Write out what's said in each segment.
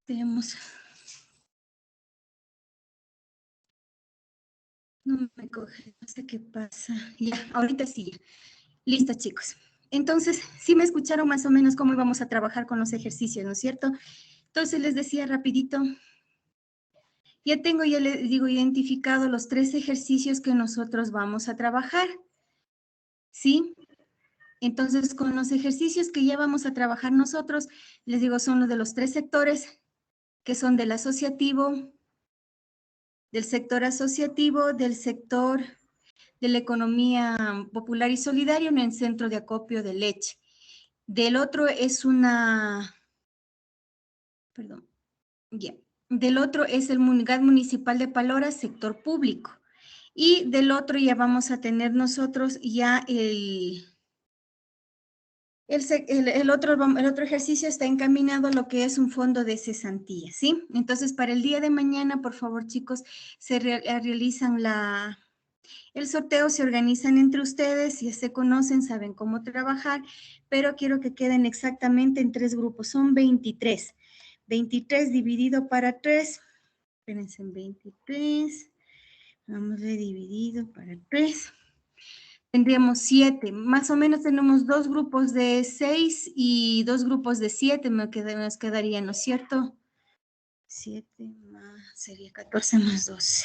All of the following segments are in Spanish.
Veamos. No me coge, no sé qué pasa. Ya, ahorita sí. Listo, chicos. Entonces, sí me escucharon más o menos cómo íbamos a trabajar con los ejercicios, ¿no es cierto? Entonces les decía rapidito, ya les digo, identificado los 3 ejercicios que nosotros vamos a trabajar, ¿sí? Entonces, con los ejercicios que ya vamos a trabajar nosotros, les digo, son los de los 3 sectores, que son del asociativo, del sector de la economía popular y solidaria en el centro de acopio de leche. Del otro es perdón, ya. Del otro es el GAT municipal de Palora, sector público. Y del otro ya vamos a tener nosotros ya el otro ejercicio está encaminado a lo que es un fondo de cesantía, ¿sí? Entonces, para el día de mañana, por favor, chicos, se realizan el sorteo, se organizan entre ustedes, ya se conocen, saben cómo trabajar, pero quiero que queden exactamente en 3 grupos, son 23. 23 dividido para 3, espérense, en 23, vamos a dividido para 3. Tendríamos 7, más o menos tenemos 2 grupos de 6 y 2 grupos de 7, nos quedaría, ¿no es cierto? 7 más, sería 14 más 12.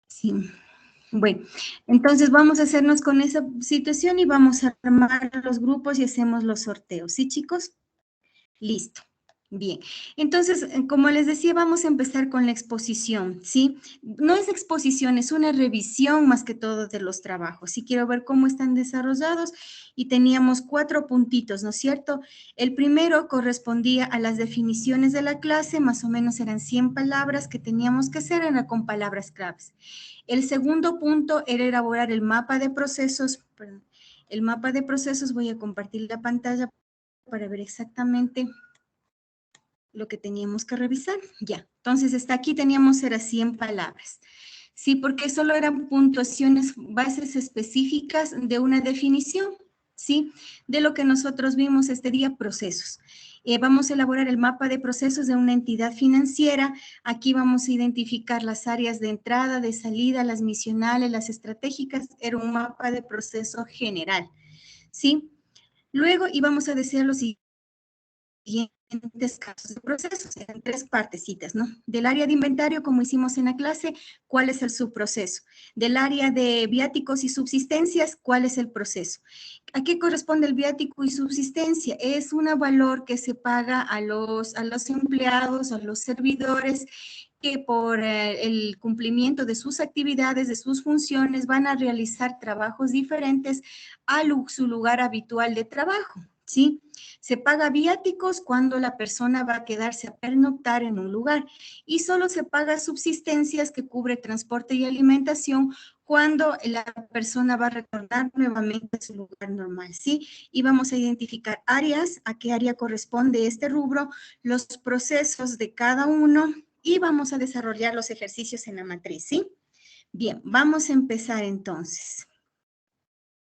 Sí. Bueno, entonces vamos a hacernos con esa situación y vamos a armar los grupos y hacemos los sorteos. ¿Sí, chicos? Listo. Bien, entonces, como les decía, vamos a empezar con la exposición, ¿sí? No es exposición, es una revisión más que todo de los trabajos. Sí, quiero ver cómo están desarrollados y teníamos 4 puntitos, ¿no es cierto? El primero correspondía a las definiciones de la clase, más o menos eran 100 palabras que teníamos que hacer, eran con palabras claves. El segundo punto era elaborar el mapa de procesos, perdón, el mapa de procesos, voy a compartir la pantalla para ver exactamente lo que teníamos que revisar. Ya, entonces hasta aquí teníamos era 100 palabras. Sí, porque solo eran puntuaciones, bases específicas de una definición, ¿sí? De lo que nosotros vimos este día, procesos. Vamos a elaborar el mapa de procesos de una entidad financiera. Aquí vamos a identificar las áreas de entrada, de salida, las misionales, las estratégicas. Era un mapa de proceso general, ¿sí? Luego íbamos a decir lo siguientes casos de procesos, en 3 partecitas, ¿no? Del área de inventario, como hicimos en la clase, ¿cuál es el subproceso? Del área de viáticos y subsistencias, ¿cuál es el proceso? ¿A qué corresponde el viático y subsistencia? Es un valor que se paga a los empleados, a los servidores, que por el cumplimiento de sus actividades, de sus funciones, van a realizar trabajos diferentes a su lugar habitual de trabajo, ¿sí? Se paga viáticos cuando la persona va a quedarse a pernoctar en un lugar y solo se paga subsistencias que cubre transporte y alimentación cuando la persona va a retornar nuevamente a su lugar normal, ¿sí? Y vamos a identificar áreas, a qué área corresponde este rubro, los procesos de cada uno y vamos a desarrollar los ejercicios en la matriz, ¿sí? Bien, vamos a empezar entonces.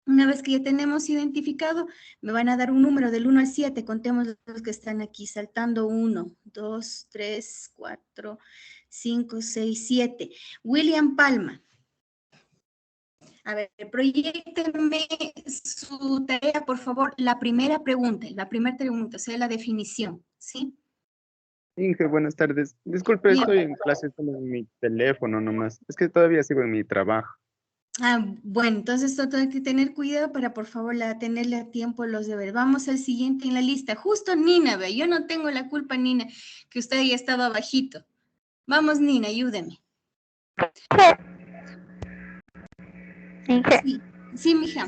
Una vez que ya tenemos identificado, me van a dar un número del 1 al 7. Contemos los que están aquí saltando. 1, 2, 3, 4, 5, 6, 7. William Palma. A ver, proyéctenme su tarea, por favor. La primera pregunta, o sea, la definición, ¿sí? Inge, buenas tardes. Disculpe, Bien. estoy en clase solo en mi teléfono nomás. Es que todavía sigo en mi trabajo. Bueno, entonces esto hay que tener cuidado para, por favor, tenerle a tiempo los deberes. Vamos al siguiente en la lista. Justo Nina, ve, yo no tengo la culpa, Nina, que usted ya estaba bajito. Vamos, Nina, ayúdeme. Inge, Sí, sí, mija.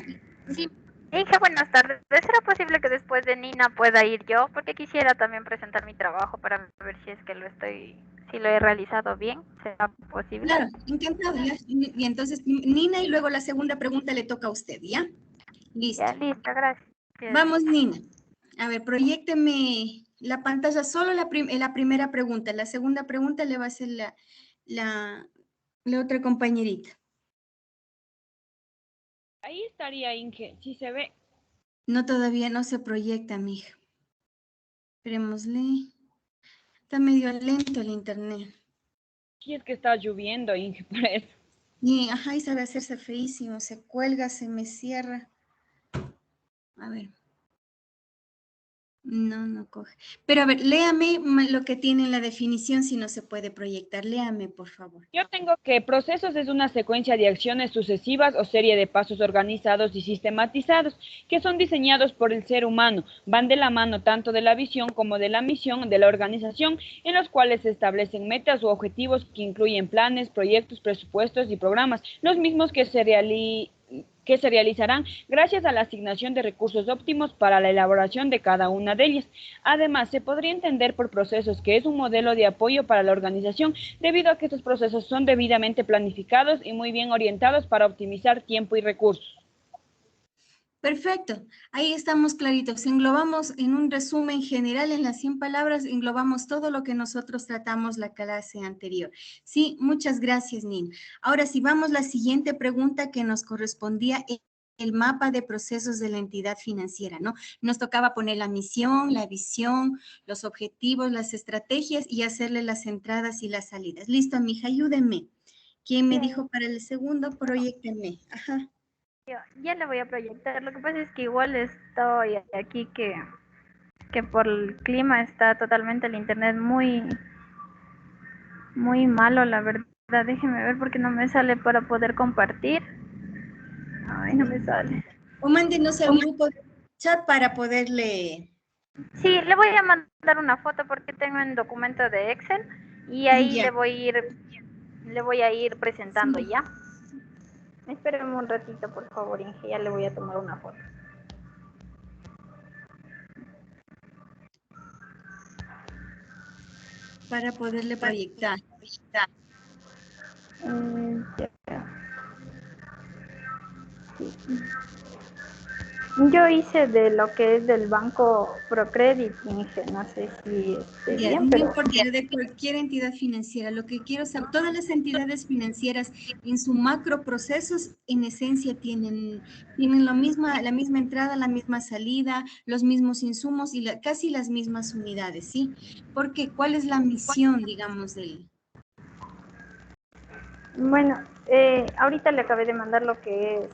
Inge, buenas tardes. ¿Será posible que después de Nina pueda ir yo? Porque quisiera también presentar mi trabajo para ver si es que si lo he realizado bien. ¿Será posible? Claro, encantado, ya. Y entonces, Nina, y luego la segunda pregunta le toca a usted, ¿ya? Listo. Ya, listo, gracias. Vamos, Nina. A ver, proyécteme la pantalla, solo la primera pregunta. La segunda pregunta le va a hacer la, la otra compañerita. Ahí estaría Inge, si se ve. No, todavía no se proyecta, mija. Esperémosle. Está medio lento el internet. Y es que está lloviendo, Inge, por eso. Y, ajá, y sabe hacerse feísimo. Se cuelga, se me cierra. A ver. No, no coge. Pero a ver, léame lo que tiene en la definición si no se puede proyectar. Léame, por favor. Yo tengo que procesos es una secuencia de acciones sucesivas o serie de pasos organizados y sistematizados que son diseñados por el ser humano. Van de la mano tanto de la visión como de la misión de la organización, en los cuales se establecen metas u objetivos que incluyen planes, proyectos, presupuestos y programas, los mismos que se realizarán gracias a la asignación de recursos óptimos para la elaboración de cada una de ellas. Además, se podría entender por procesos que es un modelo de apoyo para la organización, debido a que estos procesos son debidamente planificados y muy bien orientados para optimizar tiempo y recursos. Perfecto, ahí estamos claritos. Englobamos en un resumen general, en las 100 palabras, englobamos todo lo que nosotros tratamos la clase anterior. Sí, muchas gracias, Nin. Ahora, si vamos a la siguiente pregunta que nos correspondía, el mapa de procesos de la entidad financiera, ¿no? Nos tocaba poner la misión, la visión, los objetivos, las estrategias y hacerle las entradas y las salidas. Listo, mija, ayúdenme. ¿Quién me dijo para el segundo? Proyectenme. Ajá. Ya le voy a proyectar. Lo que pasa es que igual estoy aquí que por el clima está totalmente el internet muy malo, la verdad. Déjeme ver porque no me sale para poder compartir. Ay, no me sale. O mándenos al grupo de chat para poderle... Sí, le voy a mandar una foto porque tengo un documento de Excel y ahí Ya. le voy a ir presentando Sí. ya. Espérenme un ratito, por favor, Inge, ya le voy a tomar una foto. Para poderle proyectar. Ya. Yo hice de lo que es del banco Procredit, Inge, no sé si esté Ya, bien, no pero importa, de cualquier entidad financiera. Lo que quiero saber, todas las entidades financieras en su macro procesos, en esencia, tienen lo misma, la misma entrada, la misma salida, los mismos insumos y casi las mismas unidades, ¿sí? Porque, ¿cuál es la misión, digamos, del... bueno, ahorita le acabé de mandar lo que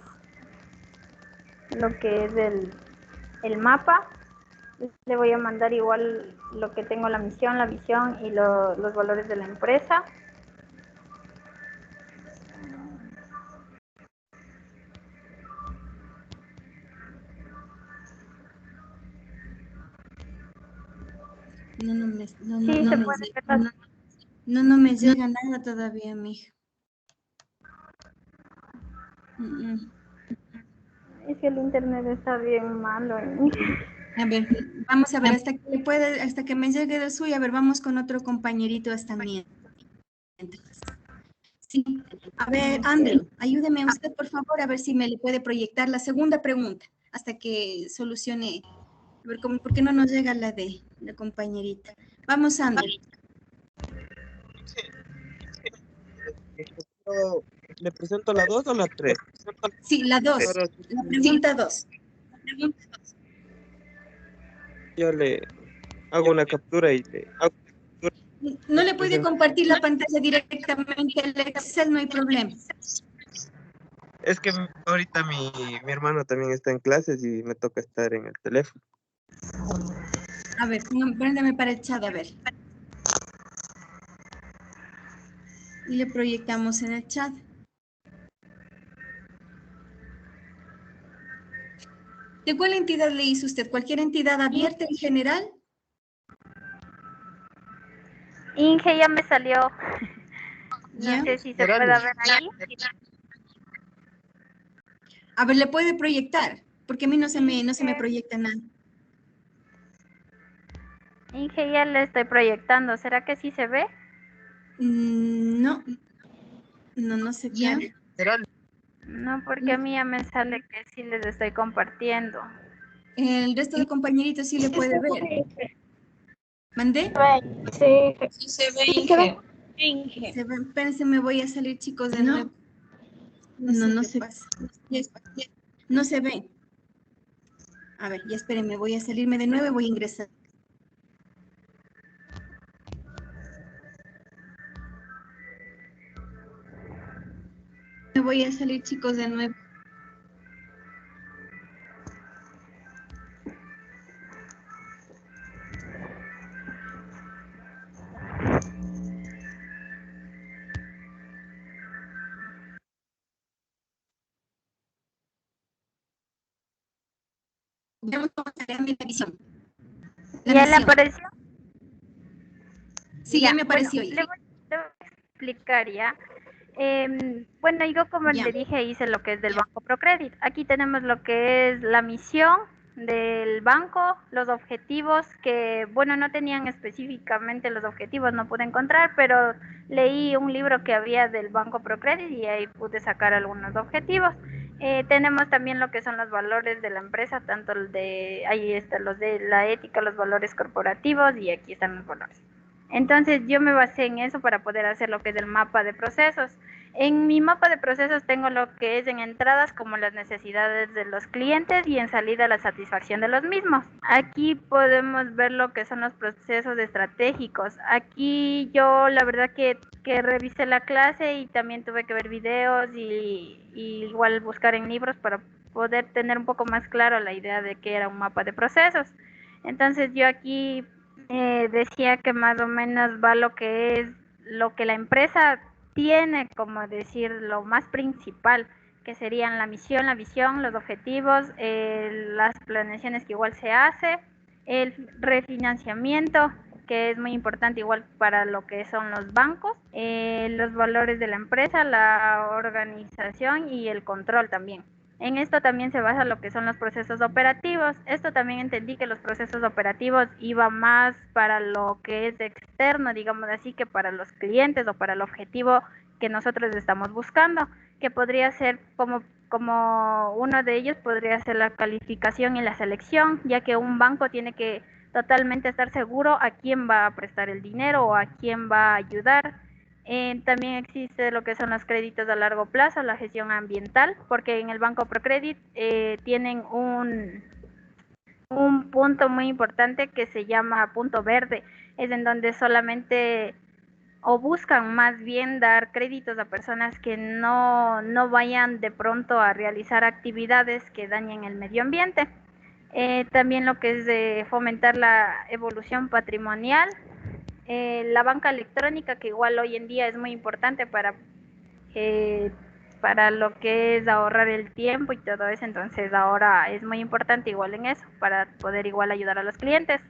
es el mapa. Le voy a mandar igual lo que tengo, la misión, la visión y los valores de la empresa. Sí, se puede ver. No me llega nada todavía, mija. Es que el internet está bien malo. A ver, vamos a ver, hasta que me llegue del suyo, a ver, vamos con otro compañerito hasta mientras. Sí, a ver, Andrew, ayúdeme usted, por favor, a ver si me le puede proyectar la segunda pregunta, hasta que solucione, a ver, ¿por qué no nos llega la de la compañerita? Vamos, Andrew. ¿Le presento la 2 o la 3? Sí, la 2, la pregunta 2. Yo le hago una captura y le No le puede compartir la pantalla directamente al Excel, no hay problema. Es que ahorita mi hermano también está en clases y me toca estar en el teléfono. A ver, préndame para el chat, a ver. Y le proyectamos en el chat. ¿De cuál entidad le hizo usted? ¿Cualquier entidad abierta en general? Inge ya me salió. ¿Ya? No sé si se puede ver ahí. A ver, ¿le puede proyectar? Porque a mí no se me proyecta nada. Inge ya le estoy proyectando. ¿Será que sí se ve? No. No se ve. No, porque a mí ya me sale que sí les estoy compartiendo. El resto de compañeritos sí le puede ver. ¿Mandé? Sí, Se ve, Inge. Inge. Espérense, me voy a salir, chicos, de nuevo. No se pasa. No se ve. A ver, ya espérenme, voy a salirme de nuevo y voy a ingresar. voy a salir, chicos, de nuevo. Veamos cómo está la visión. ¿Ya le misión. apareció? Sí, ya me apareció bueno, ahí. le voy a explicar ya. Bueno, yo como Ya. le dije, hice lo que es del Banco Procredit. Aquí tenemos lo que es la misión del banco, los objetivos que, bueno, no tenían específicamente los objetivos, no pude encontrar, pero leí un libro que había del Banco Procredit y ahí pude sacar algunos objetivos. Tenemos también lo que son los valores de la empresa, tanto el de, ahí están los de la ética, los valores corporativos y aquí están los valores. Entonces yo me basé en eso para poder hacer lo que es el mapa de procesos. En mi mapa de procesos tengo lo que es en entradas como las necesidades de los clientes y en salida la satisfacción de los mismos. Aquí podemos ver lo que son los procesos estratégicos. Aquí yo la verdad que revisé la clase y también tuve que ver videos y igual buscar en libros para poder tener un poco más claro la idea de qué era un mapa de procesos. Entonces yo aquí decía que más o menos va lo que es lo que la empresa tiene, como decir, lo más principal, que serían la misión, la visión, los objetivos, las planeaciones que igual se hace, el refinanciamiento, que es muy importante igual para lo que son los bancos, los valores de la empresa, la organización y el control también. En esto también se basa lo que son los procesos operativos. Esto también entendí que los procesos operativos iba más para lo que es externo, digamos así, que para los clientes o para el objetivo que nosotros estamos buscando, que podría ser como uno de ellos podría ser la calificación y la selección, ya que un banco tiene que totalmente estar seguro a quién va a prestar el dinero o a quién va a ayudar. También existe lo que son los créditos a largo plazo, la gestión ambiental, porque en el Banco Procredit tienen un punto muy importante que se llama punto verde, es en donde solamente o buscan más bien dar créditos a personas que no vayan de pronto a realizar actividades que dañen el medio ambiente. También lo que es de fomentar la evolución patrimonial, la banca electrónica, que igual hoy en día es muy importante para lo que es ahorrar el tiempo y todo eso, entonces ahora es muy importante igual en eso, para poder igual ayudar a los clientes.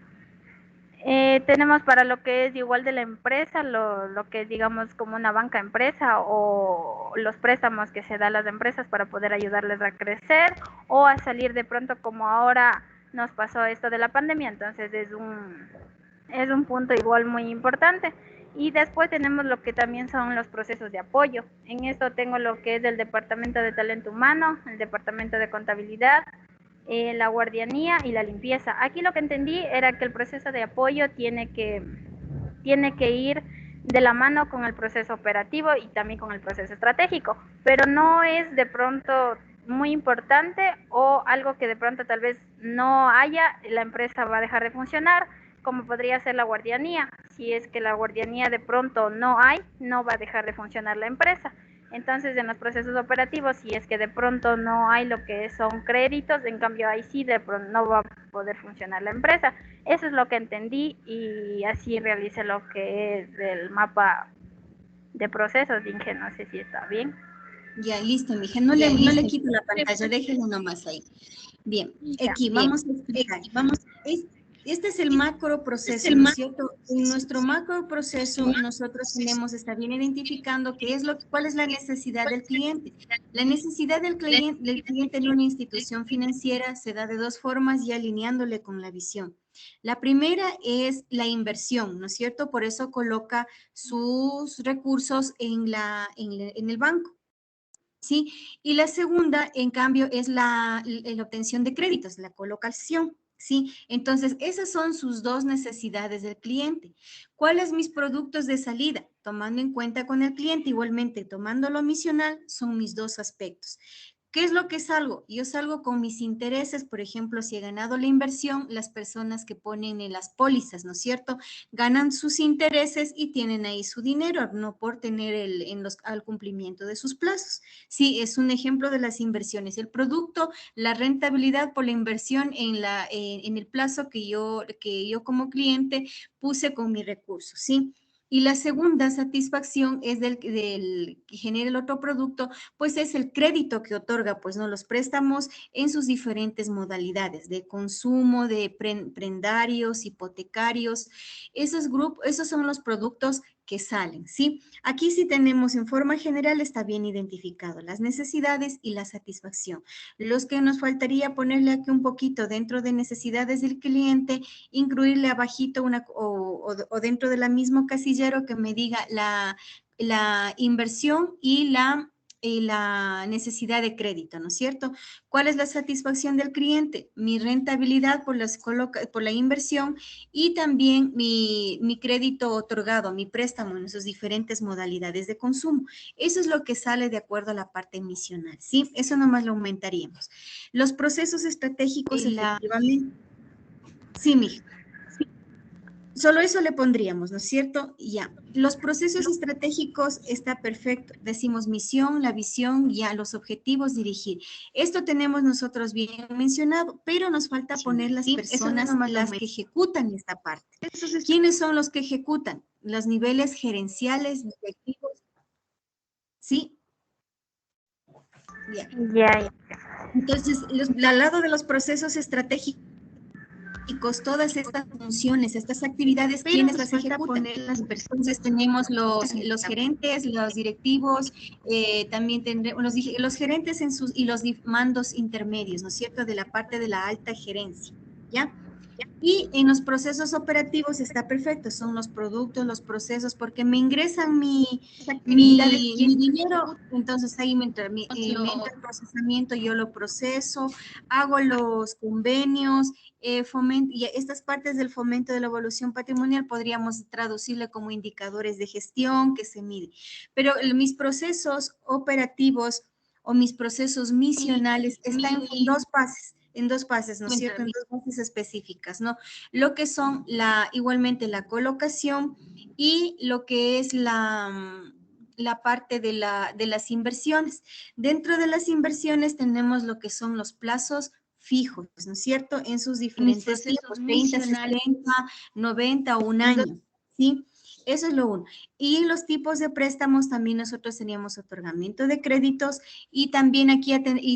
Tenemos para lo que es igual de la empresa, lo que es digamos como una banca empresa o los préstamos que se da a las empresas para poder ayudarles a crecer o a salir de pronto como ahora nos pasó esto de la pandemia, entonces es un punto igual muy importante. Y después tenemos lo que también son los procesos de apoyo. En esto tengo lo que es el departamento de talento humano, el departamento de contabilidad, la guardianía y la limpieza. Aquí lo que entendí era que el proceso de apoyo tiene que ir de la mano con el proceso operativo y también con el proceso estratégico, pero no es de pronto muy importante o algo que de pronto tal vez no haya, la empresa va a dejar de funcionar, como podría ser la guardianía. Si es que la guardianía de pronto no hay, no va a dejar de funcionar la empresa. Entonces, en los procesos operativos, si es que de pronto no hay lo que son créditos, en cambio ahí sí de pronto no va a poder funcionar la empresa. Eso es lo que entendí y así realicé lo que es el mapa de procesos. Dije, no sé si está bien. Ya, listo, mija. No le quito la pantalla, déjelo nomás ahí. Bien, aquí vamos a explicar. Este es el macro proceso, ¿no es cierto? En nuestro macro proceso nosotros tenemos que estar bien identificando cuál es la necesidad del cliente. La necesidad del cliente en una institución financiera se da de dos formas y alineándole con la visión. La primera es la inversión, ¿no es cierto? Por eso coloca sus recursos en el banco. ¿Sí? Y la segunda, en cambio, es la obtención de créditos, la colocación. ¿Sí? Entonces, esas son sus dos necesidades del cliente. ¿Cuáles mis productos de salida? Tomando en cuenta con el cliente, igualmente tomando lo misional, son mis dos aspectos. ¿Qué es lo que salgo? Yo salgo con mis intereses, por ejemplo, si he ganado la inversión, las personas que ponen en las pólizas, ¿no es cierto? Ganan sus intereses y tienen ahí su dinero, no por tener al cumplimiento de sus plazos. Sí, es un ejemplo de las inversiones. El producto, la rentabilidad por la inversión en el plazo que yo como cliente puse con mi recurso, ¿sí? Y la segunda satisfacción es del que genera el otro producto, pues es el crédito que otorga, pues, ¿no? Los préstamos en sus diferentes modalidades de consumo, de prendarios, hipotecarios. Esos son los productos que salen, ¿sí? Aquí sí tenemos en forma general, está bien identificado las necesidades y la satisfacción. Los que nos faltaría ponerle aquí un poquito dentro de necesidades del cliente, incluirle abajito o dentro de la mismo casillero que me diga la inversión y la necesidad de crédito, ¿no es cierto? ¿Cuál es la satisfacción del cliente? Mi rentabilidad por la inversión y también mi crédito otorgado, mi préstamo en sus diferentes modalidades de consumo. Eso es lo que sale de acuerdo a la parte misional, ¿sí? Eso nomás lo aumentaríamos. Los procesos estratégicos, efectivamente. Sí, mija. Solo eso le pondríamos, ¿no es cierto? Ya. Los procesos estratégicos está perfecto. Decimos misión, la visión, ya los objetivos, dirigir. Esto tenemos nosotros bien mencionado, pero nos falta poner las personas, las que ejecutan esta parte. ¿Quiénes son los que ejecutan? Los niveles gerenciales, directivos. ¿Sí? Ya. Ya. Entonces, al lado de los procesos estratégicos, todas estas funciones, estas actividades, ¿quiénes las ejecutan? Entonces tenemos los gerentes, los directivos, también tendremos los gerentes y los mandos intermedios, ¿no es cierto? De la parte de la alta gerencia, ¿ya? Y en los procesos operativos está perfecto, son los productos, los procesos, porque me ingresan mi dinero, entonces ahí me entra el procesamiento, yo lo proceso, hago los convenios, y estas partes del fomento de la evolución patrimonial podríamos traducirle como indicadores de gestión que se mide. Pero mis procesos operativos o mis procesos misionales están en dos fases, ¿no es cierto? En dos fases específicas, ¿no? Lo que son igualmente la colocación y lo que es la parte de las inversiones. Dentro de las inversiones tenemos lo que son los plazos fijos, ¿no es cierto? En sus diferentes tiempos, 30, 60, 90 o un año, ¿sí? Eso es lo uno. Y en los tipos de préstamos también nosotros teníamos otorgamiento de créditos y también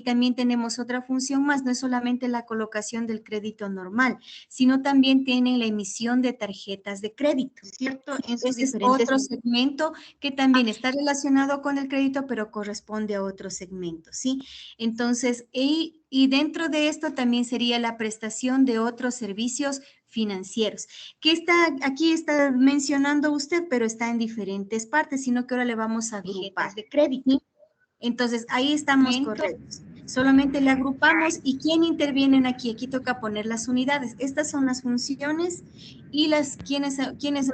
también tenemos otra función más, no es solamente la colocación del crédito normal, sino también tienen la emisión de tarjetas de crédito, ¿cierto? Ese es otro segmento que también está relacionado con el crédito, pero corresponde a otro segmento, ¿sí? Entonces, y dentro de esto también sería la prestación de otros servicios financieros, que aquí está mencionando usted, pero está en diferentes partes, sino que ahora le vamos a agrupar de crédito. Entonces, ahí estamos correctos. Solamente le agrupamos y ¿quién intervienen aquí? Aquí toca poner las unidades. Estas son las funciones y ¿quiénes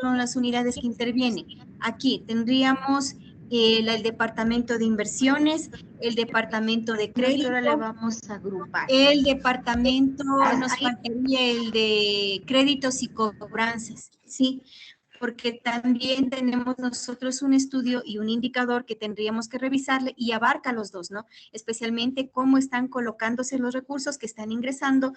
son las unidades que intervienen? Aquí tendríamos el departamento de inversiones, el departamento de crédito. Ahora le vamos a agrupar. El departamento, nos faltaría el de créditos y cobranzas, ¿sí? Porque también tenemos nosotros un estudio y un indicador que tendríamos que revisarle y abarca los dos, ¿no? Especialmente cómo están colocándose los recursos que están ingresando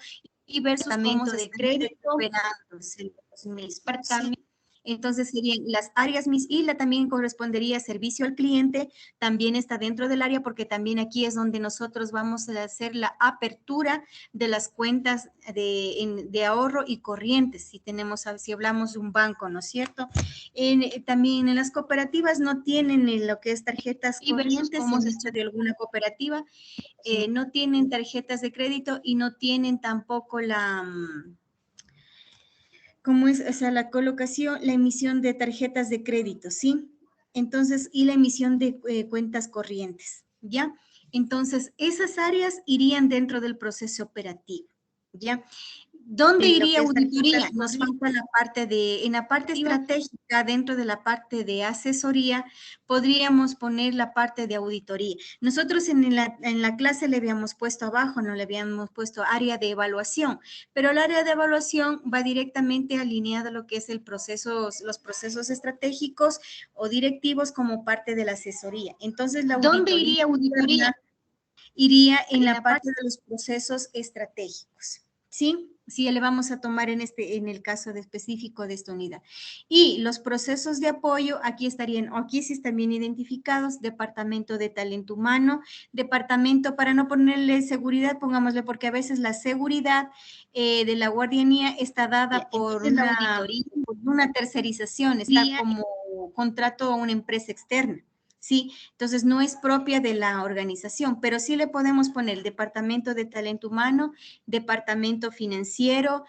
y versus cómo se de crédito recuperándose los mismos. ¿Sí? Entonces serían las áreas y también correspondería servicio al cliente, también está dentro del área porque también aquí es donde nosotros vamos a hacer la apertura de las cuentas de ahorro y corrientes, si hablamos de un banco, ¿no es cierto? También en las cooperativas no tienen lo que es tarjetas corrientes, como se hecho de alguna cooperativa, no tienen tarjetas de crédito y no tienen tampoco ¿cómo es? O sea, la colocación, la emisión de tarjetas de crédito, ¿sí? Entonces, y la emisión de cuentas corrientes, ¿ya? Entonces, esas áreas irían dentro del proceso operativo, ¿ya? ¿Dónde Y lo iría que es auditoría? asesoría. Nos falta la parte en la parte estratégica, dentro de la parte de asesoría, podríamos poner la parte de auditoría. Nosotros en la clase le habíamos puesto abajo, no le habíamos puesto área de evaluación, pero el área de evaluación va directamente alineada a lo que es los procesos estratégicos o directivos como parte de la asesoría. Entonces, la ¿Dónde auditoría iría auditoría? iría en la parte de los procesos estratégicos, ¿sí? Sí, le vamos a tomar en el caso específico de esta unidad. Y los procesos de apoyo, aquí sí están bien identificados, departamento de talento humano, departamento, para no ponerle seguridad, pongámosle, porque a veces la seguridad de la guardianía está dada por una tercerización, está como contrato a una empresa externa. Sí, entonces no es propia de la organización, pero sí le podemos poner departamento de talento humano, departamento financiero,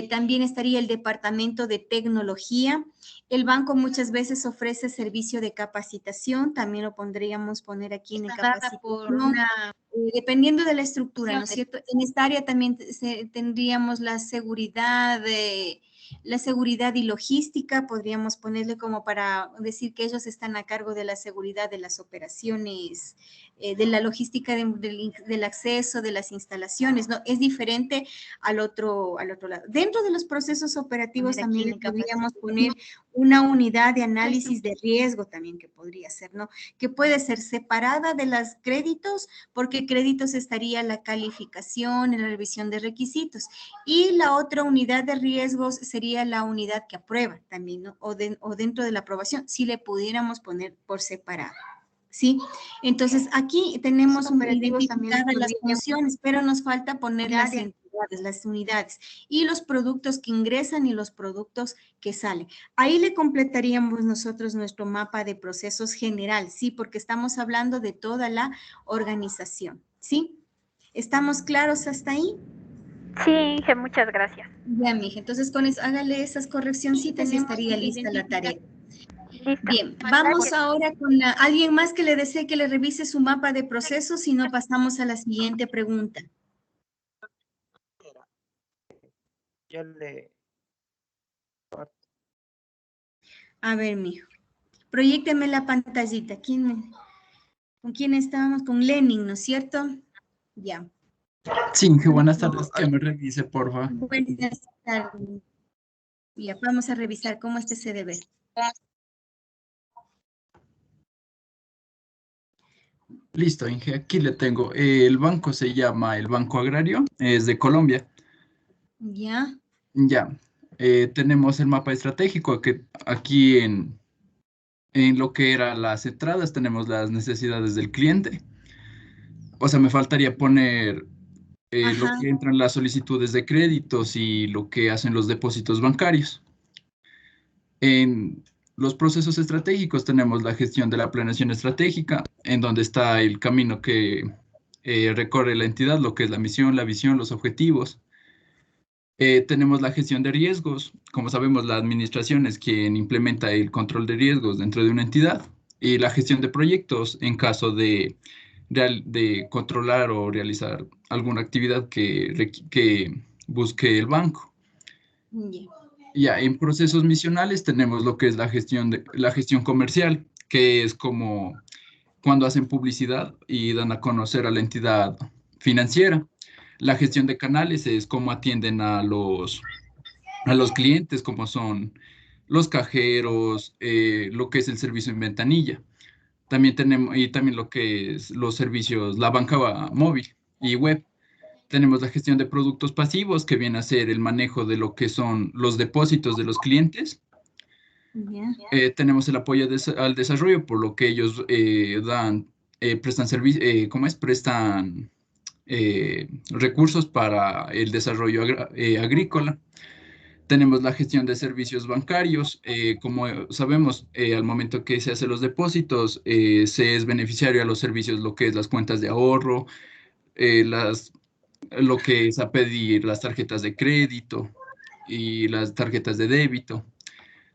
también estaría el departamento de tecnología. El banco muchas veces ofrece servicio de capacitación, también lo poner aquí en el capacitación. Dependiendo de la estructura, ¿no es cierto? En esta área también tendríamos la seguridad y logística, podríamos ponerle como para decir que ellos están a cargo de la seguridad de las operaciones, de la logística del acceso, de las instalaciones, ¿no? Es diferente al otro lado. Dentro de los procesos operativos también podríamos poner una unidad de análisis de riesgo también que podría ser, ¿no? Que puede ser separada de los créditos, porque créditos estaría la calificación, en la revisión de requisitos, y la otra unidad de riesgos sería la unidad que aprueba también, ¿no? O dentro de la aprobación, si le pudiéramos poner por separado, ¿sí? Entonces, aquí tenemos identificadas las funciones, pero nos falta poner las entidades, las unidades, y los productos que ingresan y los productos que salen. Ahí le completaríamos nosotros nuestro mapa de procesos general, ¿sí? Porque estamos hablando de toda la organización, ¿sí? ¿Estamos claros hasta ahí? Sí, Inge, muchas gracias. Ya, mija, entonces con eso, hágale esas correccioncitas y estaría lista la tarea. Listo. Bien, vamos ahora con alguien más que le desee que le revise su mapa de procesos, si no pasamos a la siguiente pregunta. Yo le... A ver, mijo, proyécteme la pantallita. ¿Con quién estábamos? Con Lenin, ¿no es cierto? Ya. Sí, qué buenas tardes, que me revise, porfa. Buenas tardes. Ya, vamos a revisar cómo se debe. Listo, Inge, aquí le tengo. El banco se llama el Banco Agrario, es de Colombia. Ya. Ya, tenemos el mapa estratégico, que aquí en lo que eran las entradas tenemos las necesidades del cliente. O sea, me faltaría poner lo Ajá. que entran las solicitudes de créditos y lo que hacen los depósitos bancarios. En los procesos estratégicos tenemos la gestión de la planeación estratégica, en donde está el camino que recorre la entidad, lo que es la misión, la visión, los objetivos. Tenemos la gestión de riesgos. Como sabemos, la administración es quien implementa el control de riesgos dentro de una entidad, y la gestión de proyectos en caso de controlar o realizar alguna actividad que busque el banco. Ya. Ya, en procesos misionales tenemos lo que es la gestión comercial, que es como cuando hacen publicidad y dan a conocer a la entidad financiera. La gestión de canales es cómo atienden a los clientes, como son los cajeros, lo que es el servicio en ventanilla. También tenemos, y también lo que es los servicios, la banca móvil y web. Tenemos la gestión de productos pasivos, que viene a ser el manejo de lo que son los depósitos de los clientes. Ya. Tenemos el apoyo al desarrollo, por lo que ellos prestan servicio, prestan recursos para el desarrollo agrícola. Tenemos la gestión de servicios bancarios. Como sabemos, al momento que se hacen los depósitos, se es beneficiario a los servicios, lo que es las cuentas de ahorro, lo que es a pedir las tarjetas de crédito y las tarjetas de débito.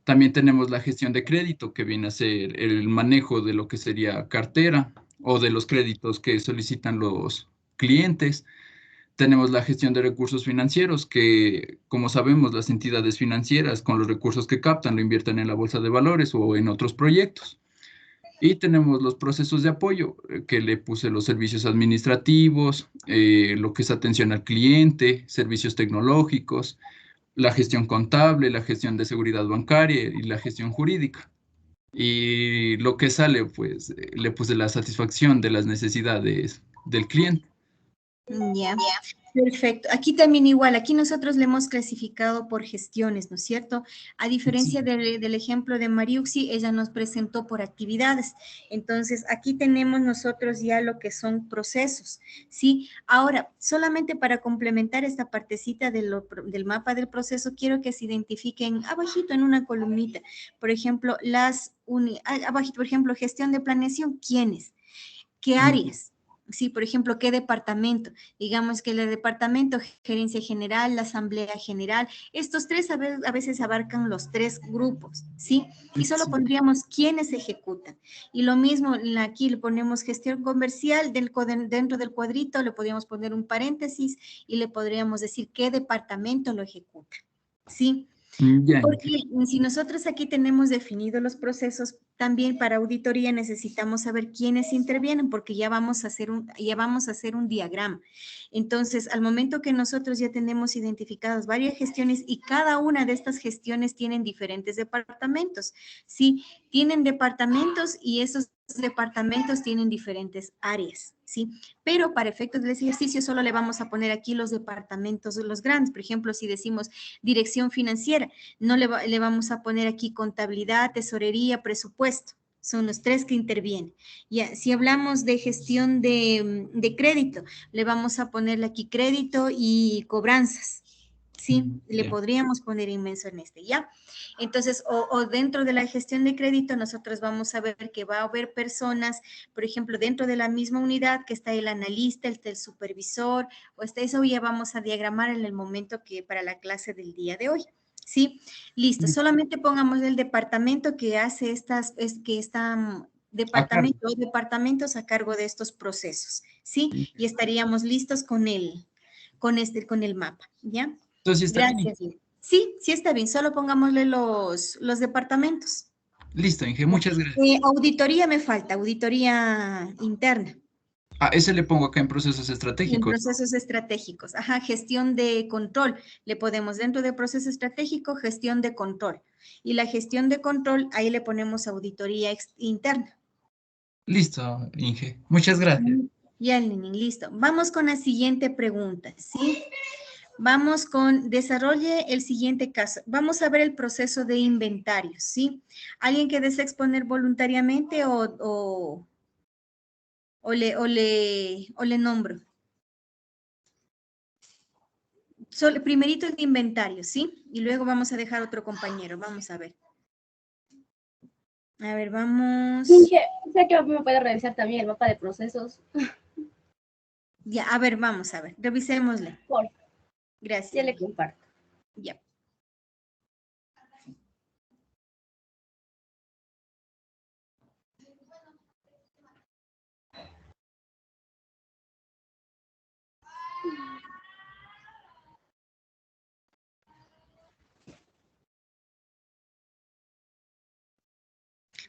También tenemos la gestión de crédito, que viene a ser el manejo de lo que sería cartera o de los créditos que solicitan los clientes. Tenemos la gestión de recursos financieros, que, como sabemos, las entidades financieras, con los recursos que captan, lo invierten en la bolsa de valores o en otros proyectos. Y tenemos los procesos de apoyo, que le puse los servicios administrativos, lo que es atención al cliente, servicios tecnológicos, la gestión contable, la gestión de seguridad bancaria y la gestión jurídica. Y lo que sale, pues, le puse la satisfacción de las necesidades del cliente. Ya, perfecto. Aquí también igual, aquí nosotros le hemos clasificado por gestiones, ¿no es cierto? A diferencia del ejemplo de Mariuxi, ella nos presentó por actividades. Entonces, aquí tenemos nosotros ya lo que son procesos, ¿sí? Ahora, solamente para complementar esta partecita del mapa del proceso, quiero que se identifiquen abajito en una columnita, por ejemplo, abajito, por ejemplo, gestión de planeación, ¿quiénes? ¿Qué áreas? Sí, por ejemplo, ¿qué departamento? Digamos que el departamento, gerencia general, la asamblea general, estos tres a veces abarcan los tres grupos, ¿sí? Y solo pondríamos quiénes ejecutan. Y lo mismo, aquí le ponemos gestión comercial, dentro del cuadrito le podríamos poner un paréntesis y le podríamos decir qué departamento lo ejecuta, ¿sí? Ya, Porque si nosotros aquí tenemos definidos los procesos, también para auditoría necesitamos saber quiénes intervienen, porque ya vamos a hacer un diagrama. Entonces, al momento que nosotros ya tenemos identificadas varias gestiones y cada una de estas gestiones tienen diferentes departamentos, ¿sí? Tienen departamentos y esos departamentos tienen diferentes áreas, ¿sí? Pero para efectos del ejercicio solo le vamos a poner aquí los departamentos, los grandes. Por ejemplo, si decimos dirección financiera, no le vamos a poner aquí contabilidad, tesorería, presupuesto. Son los tres que intervienen. Ya, si hablamos de gestión de crédito, le vamos a ponerle aquí crédito y cobranzas. Sí, le podríamos poner inmenso en este, ¿ya? Entonces, o dentro de la gestión de crédito, nosotros vamos a ver que va a haber personas, por ejemplo, dentro de la misma unidad que está el analista, el supervisor, o eso ya vamos a diagramar en el momento que para la clase del día de hoy. ¿Sí? Listo, solamente pongamos el departamento que hace departamentos a cargo de estos procesos, ¿sí? Y estaríamos listos con el mapa, ¿ya? Entonces, ¿está bien? Gracias. Sí, sí está bien, solo pongámosle los departamentos. Listo, Inge, muchas gracias. Auditoría me falta, auditoría interna. Ese le pongo acá en procesos En estratégicos. procesos estratégicos. Ajá, gestión de control. Le podemos dentro de proceso estratégico, gestión de control. Y la gestión de control, ahí le ponemos auditoría interna. Listo, Inge. Muchas gracias. Ya, Lenin, listo. Vamos con la siguiente pregunta, ¿sí? Vamos con, desarrolle el siguiente caso. Vamos a ver el proceso de inventario, ¿sí? ¿Alguien que desea exponer voluntariamente o le nombro? Primerito el inventario, ¿sí? Y luego vamos a dejar otro compañero. Vamos a ver. A ver, vamos. Inge, sé que me puede revisar también el mapa de procesos. Ya, a ver, vamos a ver. Revisémosle. Por Gracias. ya le comparto. Ya.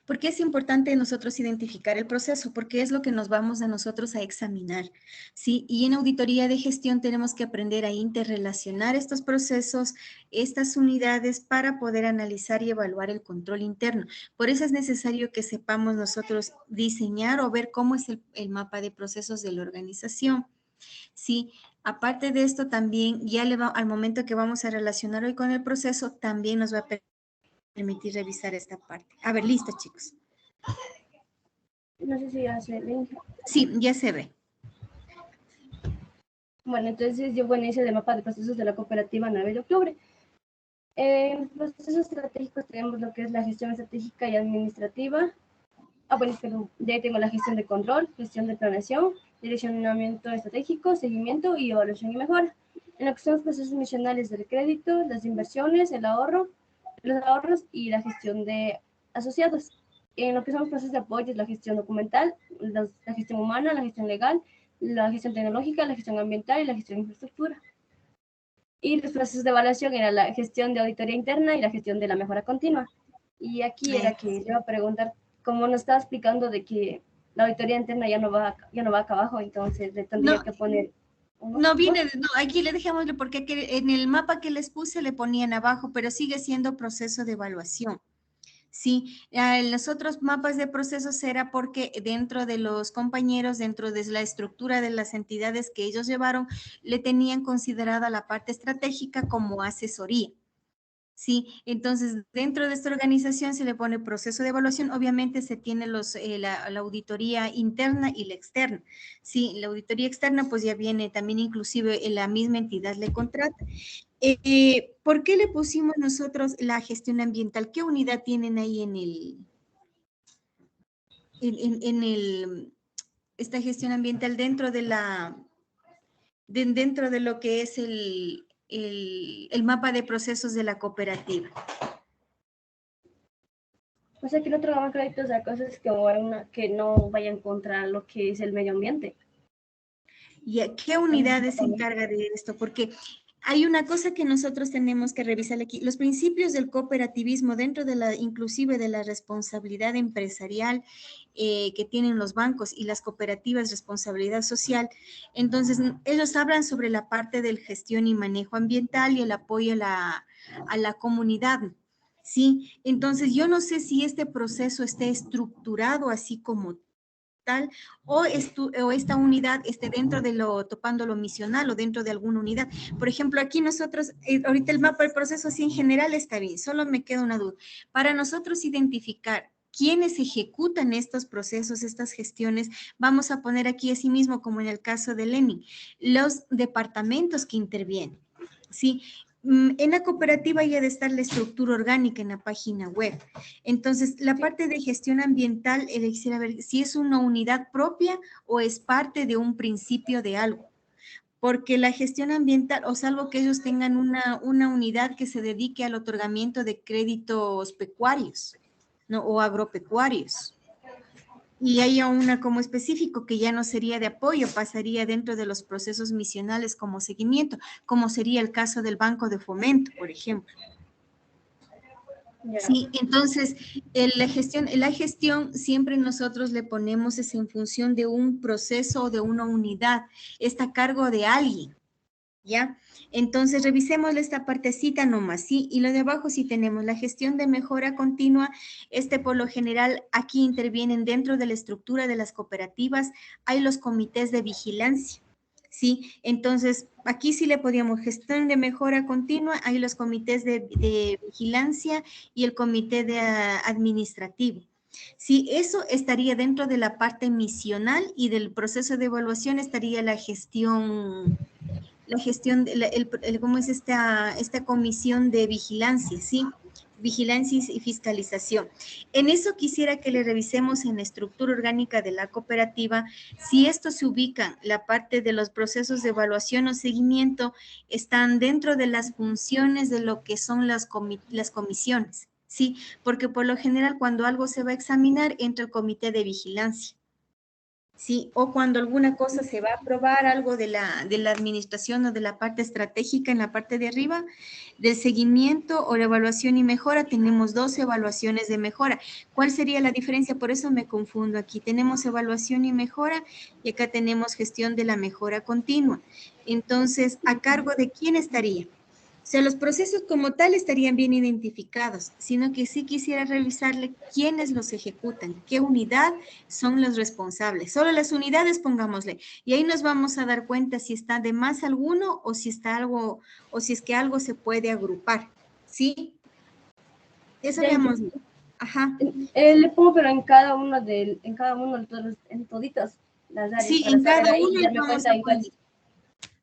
¿Por qué es importante nosotros identificar el proceso? Porque es lo que nos vamos a nosotros a examinar, ¿sí? Y en auditoría de gestión tenemos que aprender a interrelacionar estos procesos, estas unidades para poder analizar y evaluar el control interno. Por eso es necesario que sepamos nosotros diseñar o ver cómo es el mapa de procesos de la organización, ¿sí? Aparte de esto también, al momento que vamos a relacionar hoy con el proceso, también nos va a permitir revisar esta parte. A ver, listo, chicos. No sé si ya se ve. Sí, ya se ve. Bueno, entonces yo hice el mapa de procesos de la cooperativa 9 de octubre. En los procesos estratégicos tenemos lo que es la gestión estratégica y administrativa. De ahí tengo la gestión de control, gestión de planeación, direccionamiento estratégico, seguimiento y evaluación y mejora. En lo que son los procesos misionales del crédito, las inversiones, los ahorros y la gestión de asociados. En lo que son los procesos de apoyo, la gestión documental, la gestión humana, la gestión legal, la gestión tecnológica, la gestión ambiental y la gestión de infraestructura. Y los procesos de evaluación era la gestión de auditoría interna y la gestión de la mejora continua. Y aquí era que le iba a preguntar, como nos estaba explicando de que la auditoría interna ya no va acá abajo, entonces le tendría que poner... No viene, no, aquí le dejémosle porque en el mapa que les puse le ponían abajo, pero sigue siendo proceso de evaluación. Sí, en los otros mapas de procesos era porque dentro de los compañeros, dentro de la estructura de las entidades que ellos llevaron, le tenían considerada la parte estratégica como asesoría. Sí, entonces dentro de esta organización se le pone proceso de evaluación, obviamente se tiene la auditoría interna y la externa. Sí, la auditoría externa pues ya viene también inclusive la misma entidad le contrata. ¿Por qué le pusimos nosotros la gestión ambiental? ¿Qué unidad tienen ahí esta gestión ambiental dentro de dentro de lo que es el mapa de procesos de la cooperativa? O sea, que no otorgaban créditos a cosas que no vayan contra lo que es el medio ambiente. ¿Y a qué unidades se encarga de esto? Porque hay una cosa que nosotros tenemos que revisar aquí. Los principios del cooperativismo dentro de inclusive de la responsabilidad empresarial que tienen los bancos y las cooperativas, responsabilidad social. Entonces, ellos hablan sobre la parte del gestión y manejo ambiental y el apoyo a la comunidad. Sí, entonces yo no sé si este proceso esté estructurado así como tal, o esta unidad esté dentro de topando lo misional o dentro de alguna unidad. Por ejemplo, aquí nosotros, ahorita el mapa del proceso así en general está bien, solo me queda una duda. Para nosotros identificar quiénes ejecutan estos procesos, estas gestiones, vamos a poner aquí así mismo, como en el caso de Lenin, los departamentos que intervienen. Sí, en la cooperativa ya de estar la estructura orgánica en la página web. Entonces, la parte de gestión ambiental, quisiera ver si es una unidad propia o es parte de un principio de algo. Porque la gestión ambiental, o salvo que ellos tengan una unidad que se dedique al otorgamiento de créditos pecuarios, ¿no? O agropecuarios. Y haya una como específico que ya no sería de apoyo, pasaría dentro de los procesos misionales como seguimiento, como sería el caso del Banco de Fomento, por ejemplo. Sí, entonces la gestión siempre nosotros le ponemos es en función de un proceso o de una unidad, está a cargo de alguien, ¿ya? Entonces revisemos esta partecita nomás, ¿sí? Y lo de abajo sí tenemos la gestión de mejora continua, por lo general aquí intervienen dentro de la estructura de las cooperativas, hay los comités de vigilancia. Sí, entonces aquí sí le podríamos gestión de mejora continua, hay los comités de vigilancia y el comité de administrativo. Sí, eso estaría dentro de la parte misional y del proceso de evaluación estaría la gestión, ¿cómo es esta comisión de vigilancia? Sí, vigilancia y fiscalización. En eso quisiera que le revisemos en la estructura orgánica de la cooperativa, si esto se ubica, la parte de los procesos de evaluación o seguimiento, están dentro de las funciones de lo que son las comisiones, ¿sí? Porque por lo general cuando algo se va a examinar, entra el comité de vigilancia. Sí, o cuando alguna cosa se va a aprobar, algo de la administración o de la parte estratégica en la parte de arriba, del seguimiento o la evaluación y mejora, tenemos 2 evaluaciones de mejora. ¿Cuál sería la diferencia? Por eso me confundo aquí. Tenemos evaluación y mejora y acá tenemos gestión de la mejora continua. Entonces, ¿a cargo de quién estaría? O sea, los procesos como tal estarían bien identificados, sino que sí quisiera revisarle quiénes los ejecutan, qué unidad son los responsables. Solo las unidades pongámosle. Y ahí nos vamos a dar cuenta si está de más alguno o si está algo, o si es que algo se puede agrupar. ¿Sí? Eso veamos. Ajá. Le pongo, pero en cada uno en toditas las áreas. Sí, en cada uno ya me vamos cuenta a en cuál. poner.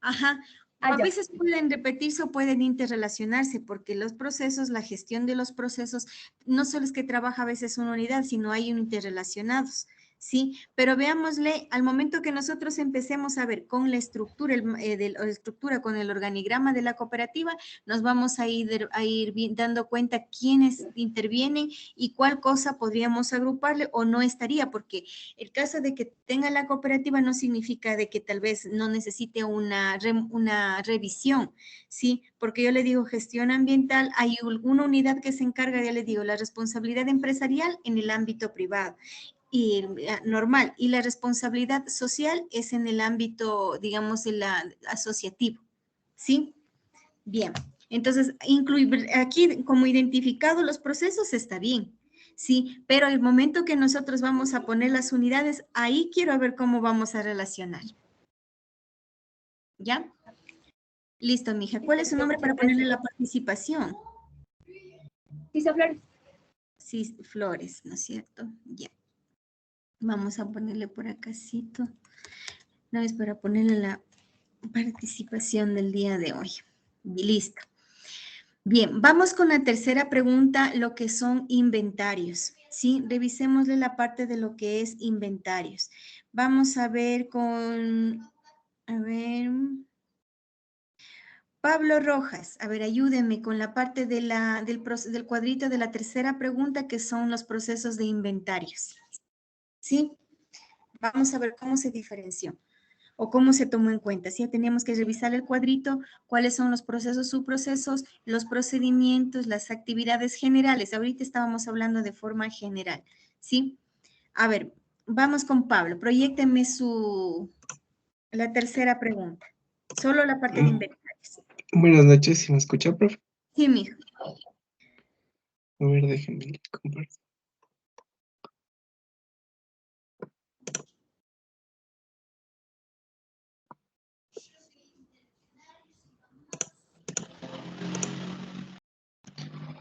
Ajá. A veces pueden repetirse o pueden interrelacionarse porque los procesos, la gestión de los procesos, no solo es que trabaja a veces una unidad, sino hay interrelacionados. ¿sí? Pero veámosle, al momento que nosotros empecemos a ver con la estructura, con el organigrama de la cooperativa, nos vamos a ir dando cuenta quiénes intervienen y cuál cosa podríamos agruparle o no estaría, porque el caso de que tenga la cooperativa no significa de que tal vez no necesite una revisión, ¿sí? Porque yo le digo gestión ambiental, hay una unidad que se encarga, ya le digo, la responsabilidad empresarial en el ámbito privado y normal, y la responsabilidad social es en el ámbito, digamos, asociativo, ¿sí? Bien, entonces, incluir aquí como identificado los procesos está bien, ¿sí? Pero el momento que nosotros vamos a poner las unidades, ahí quiero ver cómo vamos a relacionar. ¿Ya? Listo, mija. ¿Cuál es su nombre para ponerle la participación? Cisa Flores. Sí, Flores, ¿no es cierto? Ya. Vamos a ponerle por acácito. No es para ponerle la participación del día de hoy. Listo. Bien, vamos con la tercera pregunta, lo que son inventarios. ¿Sí? Revisémosle la parte de lo que es inventarios. Vamos a ver Pablo Rojas, a ver, ayúdenme con la parte del cuadrito de la tercera pregunta, que son los procesos de inventarios. ¿Sí? Vamos a ver cómo se diferenció o cómo se tomó en cuenta. ¿Sí? Teníamos que revisar el cuadrito, cuáles son los procesos, subprocesos, los procedimientos, las actividades generales. Ahorita estábamos hablando de forma general. ¿Sí? A ver, vamos con Pablo. Proyéctenme la tercera pregunta. Solo la parte de inventarios. Buenas noches, ¿sí me escucha, profe? Sí, mijo. A ver, déjenme compartir.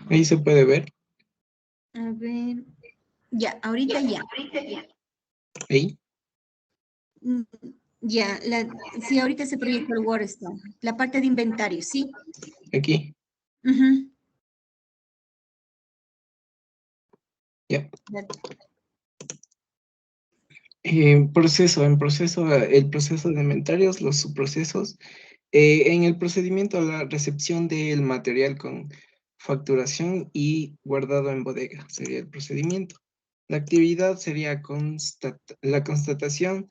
Ahí se puede ver. A ver. Ya, ahorita ya. Ahí. Ya, sí, ahorita se proyecta el WordStone. La parte de inventario, ¿sí? Aquí. Uh-huh. Ya. El proceso de inventarios, los subprocesos. En el procedimiento, la recepción del material con facturación y guardado en bodega sería el procedimiento. La actividad sería la constatación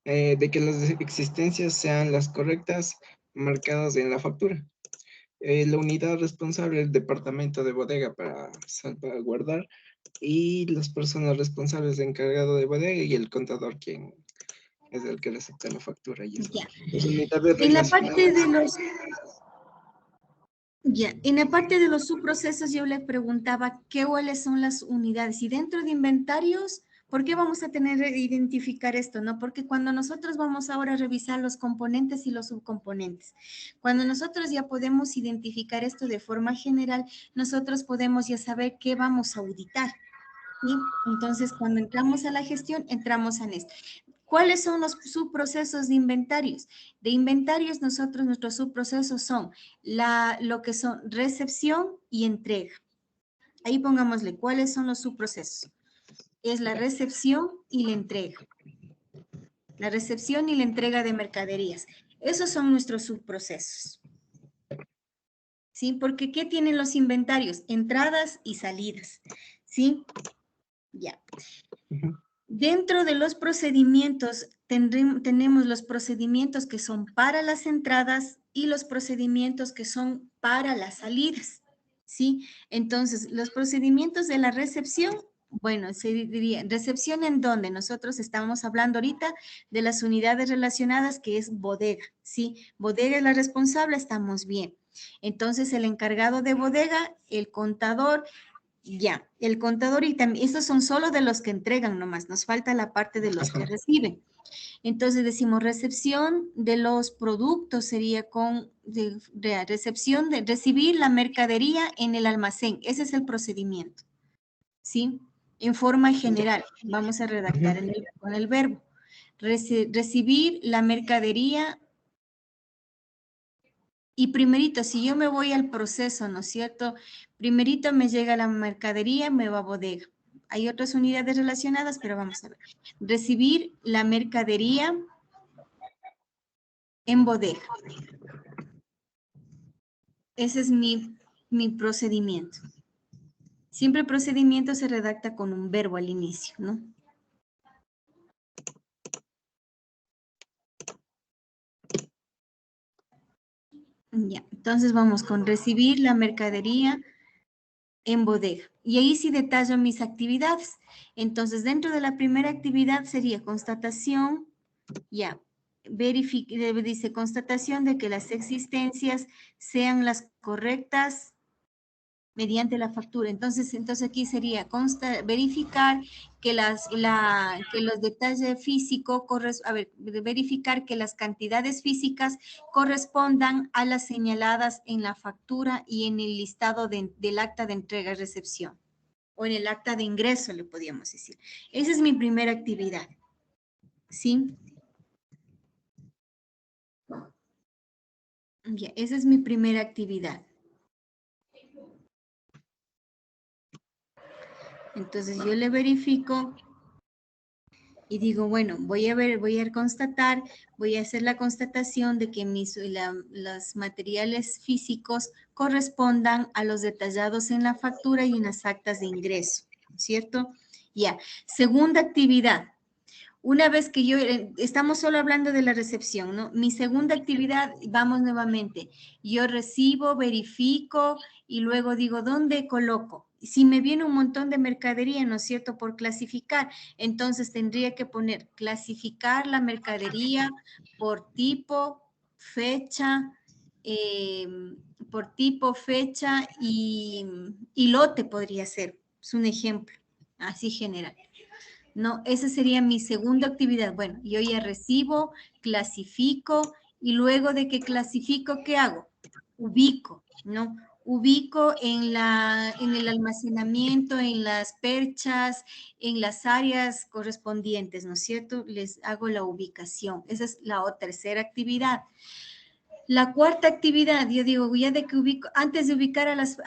de que las existencias sean las correctas marcadas en la factura. La unidad responsable del departamento de bodega para salvaguardar y las personas responsables de encargado de bodega y el contador, quien es el que le acepta la factura. Y Ya. las unidades En la parte de relacionadas. en la parte de los subprocesos yo le preguntaba cuáles son las unidades y dentro de inventarios, ¿por qué vamos a tener que identificar esto? ¿No? Porque cuando nosotros vamos ahora a revisar los componentes y los subcomponentes, cuando nosotros ya podemos identificar esto de forma general, nosotros podemos ya saber qué vamos a auditar. ¿Sí? Entonces, cuando entramos a la gestión, entramos en esto. ¿Cuáles son los subprocesos de inventarios? De inventarios, nuestros subprocesos son lo que son recepción y entrega. Ahí pongámosle, ¿cuáles son los subprocesos? Es la recepción y la entrega. La recepción y la entrega de mercaderías. Esos son nuestros subprocesos. ¿Sí? Porque ¿qué tienen los inventarios? Entradas y salidas. ¿Sí? Ya. Dentro de los procedimientos, tenemos los procedimientos que son para las entradas y los procedimientos que son para las salidas, ¿sí? Entonces, los procedimientos de la recepción, bueno, se diría, recepción en donde nosotros estamos hablando ahorita de las unidades relacionadas, que es bodega, ¿sí? Bodega es la responsable, estamos bien. Entonces, el encargado de bodega, el contador. Ya, el contador y también, estos son solo de los que entregan nomás, nos falta la parte de los que reciben. Entonces decimos recepción de los productos sería recepción de recibir la mercadería en el almacén, ese es el procedimiento, ¿sí? En forma general, vamos a redactar con el verbo. Recibir la mercadería. Y primerito, si yo me voy al proceso, ¿no es cierto? Primerito me llega la mercadería, me va a bodega. hay otras unidades relacionadas, pero vamos a ver. Recibir la mercadería en bodega. Ese es mi procedimiento. Siempre el procedimiento se redacta con un verbo al inicio, ¿no? Ya, entonces vamos con recibir la mercadería en bodega. Y ahí sí detallo mis actividades. Entonces, dentro de la primera actividad sería constatación, ya, dice constatación de que las existencias sean las correctas mediante la factura. Entonces aquí sería verificar que que los detalles físicos, verificar que las cantidades físicas correspondan a las señaladas en la factura y en el listado del acta de entrega y recepción, o en el acta de ingreso, le podríamos decir. Esa es mi primera actividad, ¿sí? Ya, esa es mi primera actividad. Entonces yo le verifico y digo, bueno, voy a constatar, voy a hacer la constatación de que los materiales físicos correspondan a los detallados en la factura y en las actas de ingreso, ¿cierto? Ya. Segunda actividad. Una vez que estamos solo hablando de la recepción, ¿no? Mi segunda actividad, vamos nuevamente. Yo recibo, verifico y luego digo, ¿dónde coloco? Si me viene un montón de mercadería, ¿no es cierto?, por clasificar, entonces tendría que poner clasificar la mercadería por tipo, fecha, y lote podría ser. Es un ejemplo, así general. No, esa sería mi segunda actividad. Bueno, yo ya recibo, clasifico y luego de que clasifico, ¿qué hago? Ubico, ¿no? Ubico en el almacenamiento, en las perchas, en las áreas correspondientes, ¿no es cierto? Les hago la ubicación. Esa es la tercera actividad. La cuarta actividad, yo digo, ya de que ubico, antes de ubicar a las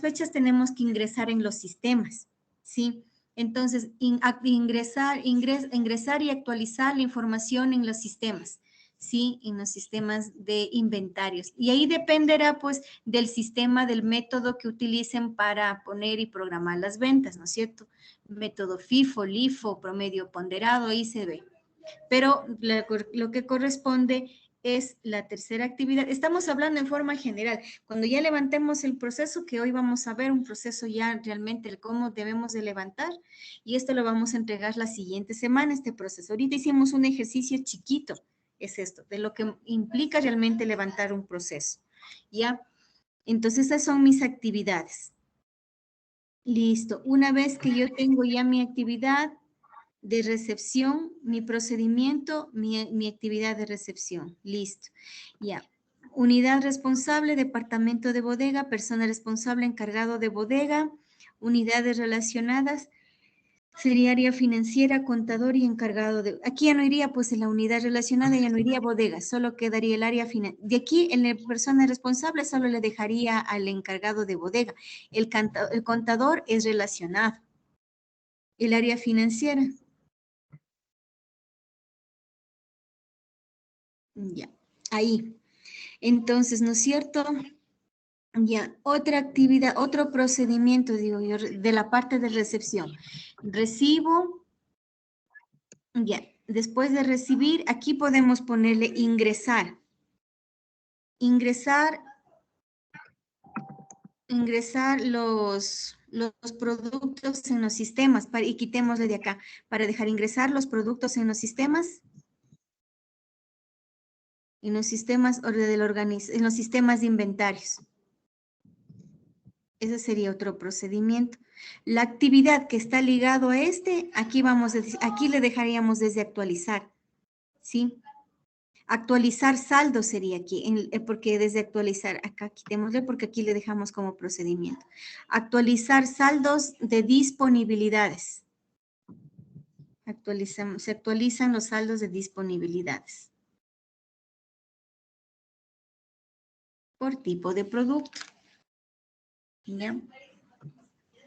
fechas tenemos que ingresar en los sistemas, ¿sí? Entonces, ingresar y actualizar la información en los sistemas, ¿sí? En los sistemas de inventarios. Y ahí dependerá, pues, del sistema, del método que utilicen para poner y programar las ventas, ¿no es cierto? Método FIFO, LIFO, promedio ponderado, ahí se ve. Pero lo que corresponde es la tercera actividad. Estamos hablando en forma general. Cuando ya levantemos el proceso, que hoy vamos a ver un proceso ya realmente, el cómo debemos de levantar, y esto lo vamos a entregar la siguiente semana, este proceso. Ahorita hicimos un ejercicio chiquito, es esto, de lo que implica realmente levantar un proceso, ¿ya? Entonces, esas son mis actividades. Listo. Una vez que yo tengo ya mi actividad de recepción, mi procedimiento, mi actividad de recepción. Listo. Ya. Unidad responsable, departamento de bodega, persona responsable, encargado de bodega, unidades relacionadas, sería área financiera, contador y encargado de... Aquí ya no iría, pues, en la unidad relacionada, ya no iría bodega, solo quedaría el área financiera. De aquí, en la persona responsable, solo le dejaría al encargado de bodega. El contador es relacionado. El área financiera. Ya, ahí. Entonces, ¿no es cierto? Ya, otra actividad, otro procedimiento, digo yo, de la parte de recepción. Recibo, ya, después de recibir, aquí podemos ponerle ingresar. Ingresar los productos en los sistemas, y quitémosle de acá, para dejar ingresar los productos en los sistemas. En los sistemas en los sistemas de inventarios. Ese sería otro procedimiento. La actividad que está ligado a aquí le dejaríamos desde actualizar, ¿sí? Actualizar saldo sería aquí, porque desde actualizar, acá quitémosle porque aquí le dejamos como procedimiento. Actualizar saldos de disponibilidades. Se actualizan los saldos de disponibilidades. Por tipo de producto. ¿Ya?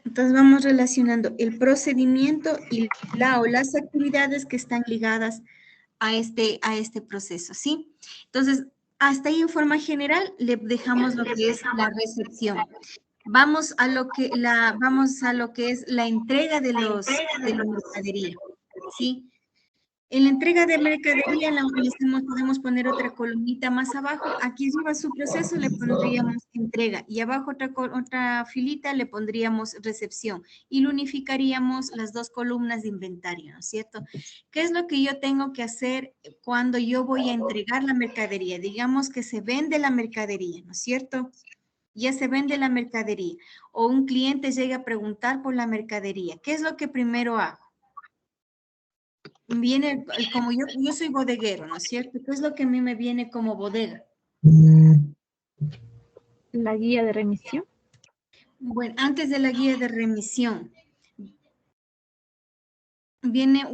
Entonces vamos relacionando el procedimiento y la o las actividades que están ligadas a este proceso, ¿sí? Entonces, hasta ahí en forma general le dejamos lo que es la recepción. Vamos a lo que es la entrega de la mercadería, ¿sí? En la entrega de mercadería podemos poner otra columnita más abajo. Aquí arriba su proceso le pondríamos entrega y abajo otra filita le pondríamos recepción y lo unificaríamos las dos columnas de inventario, ¿no es cierto? ¿Qué es lo que yo tengo que hacer cuando yo voy a entregar la mercadería? Digamos que se vende la mercadería, ¿no es cierto? Ya se vende la mercadería o un cliente llega a preguntar por la mercadería. ¿Qué es lo que primero hago? Viene, como yo soy bodeguero, ¿no es cierto? ¿Qué es lo que a mí me viene como bodega? La guía de remisión. Bueno, antes de la guía de remisión, viene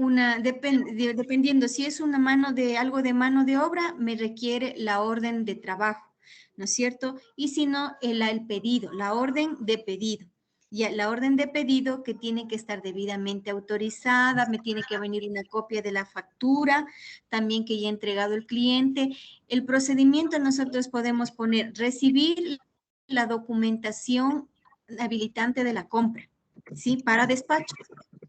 dependiendo, si es algo de mano de obra, me requiere la orden de trabajo, ¿no es cierto? Y si no, el pedido, la orden de pedido. Ya, la orden de pedido que tiene que estar debidamente autorizada, me tiene que venir una copia de la factura, también que ya ha entregado el cliente. El procedimiento nosotros podemos poner recibir la documentación habilitante de la compra, ¿sí? Para despacho.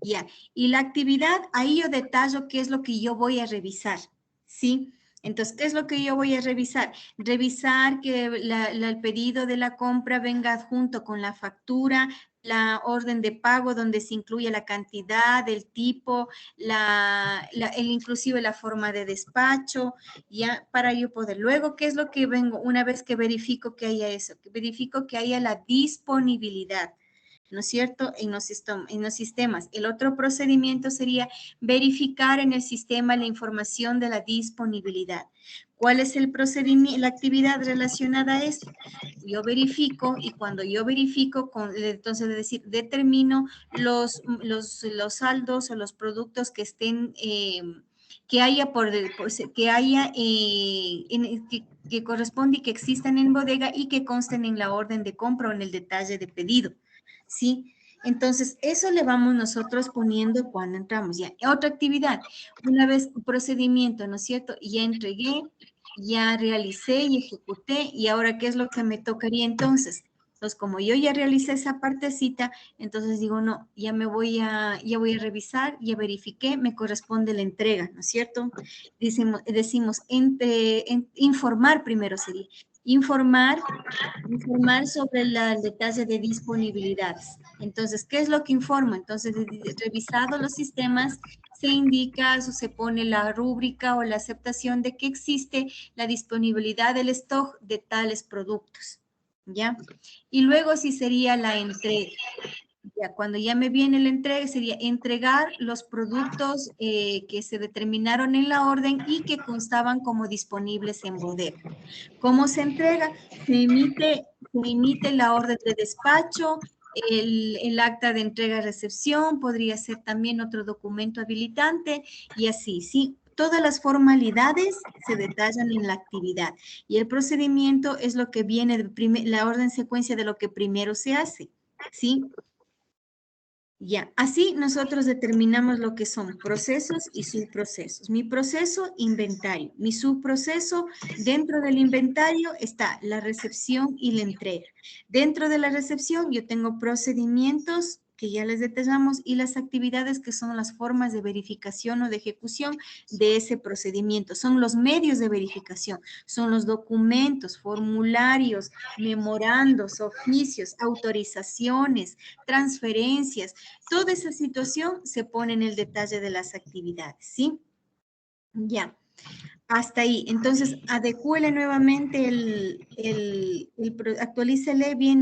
Ya. Y la actividad, ahí yo detallo qué es lo que yo voy a revisar, ¿sí? Entonces, ¿qué es lo que yo voy a revisar? Revisar que el pedido de la compra venga adjunto con la factura, la orden de pago donde se incluye la cantidad, el tipo, inclusive la forma de despacho, ya para yo poder. Luego, ¿qué es lo que vengo? Una vez que verifico que haya eso, que verifico que haya la disponibilidad, ¿no es cierto? En los sistemas. El otro procedimiento sería verificar en el sistema la información de la disponibilidad. ¿Cuál es el procedimiento, la actividad relacionada a esto? Yo verifico y cuando yo verifico, entonces es decir, determino los saldos o los productos que estén, que haya que corresponde y que existan en bodega y que consten en la orden de compra o en el detalle de pedido. ¿Sí? Entonces, eso le vamos nosotros poniendo cuando entramos. Ya, otra actividad, una vez un procedimiento, ¿no es cierto? Ya entregué, ya realicé y ejecuté, y ahora, ¿qué es lo que me tocaría entonces? Entonces, como yo ya realicé esa partecita, entonces digo, no, ya voy a revisar, ya verifiqué, me corresponde la entrega, ¿no es cierto? Decimos informar primero sería. Informar sobre el detalle de disponibilidades. Entonces, ¿qué es lo que informa? Entonces, revisado los sistemas, se indica o se pone la rúbrica o la aceptación de que existe la disponibilidad del stock de tales productos, ¿ya? Y luego sí sería la entrega. Ya, cuando ya me viene la entrega, sería entregar los productos que se determinaron en la orden y que constaban como disponibles en bodega. ¿Cómo se entrega? Se emite la orden de despacho, el acta de entrega-recepción, podría ser también otro documento habilitante y así, ¿sí? Todas las formalidades se detallan en la actividad y el procedimiento es lo que viene, la orden secuencia de lo que primero se hace, ¿sí? Ya, así nosotros determinamos lo que son procesos y subprocesos. Mi proceso, inventario. Mi subproceso, dentro del inventario está la recepción y la entrega. Dentro de la recepción yo tengo procedimientos que ya les detallamos y las actividades que son las formas de verificación o de ejecución de ese procedimiento. Son los medios de verificación, son los documentos, formularios, memorandos, oficios, autorizaciones, transferencias. Toda esa situación se pone en el detalle de las actividades, ¿sí? Ya, hasta ahí. Entonces, adecúele nuevamente actualícele bien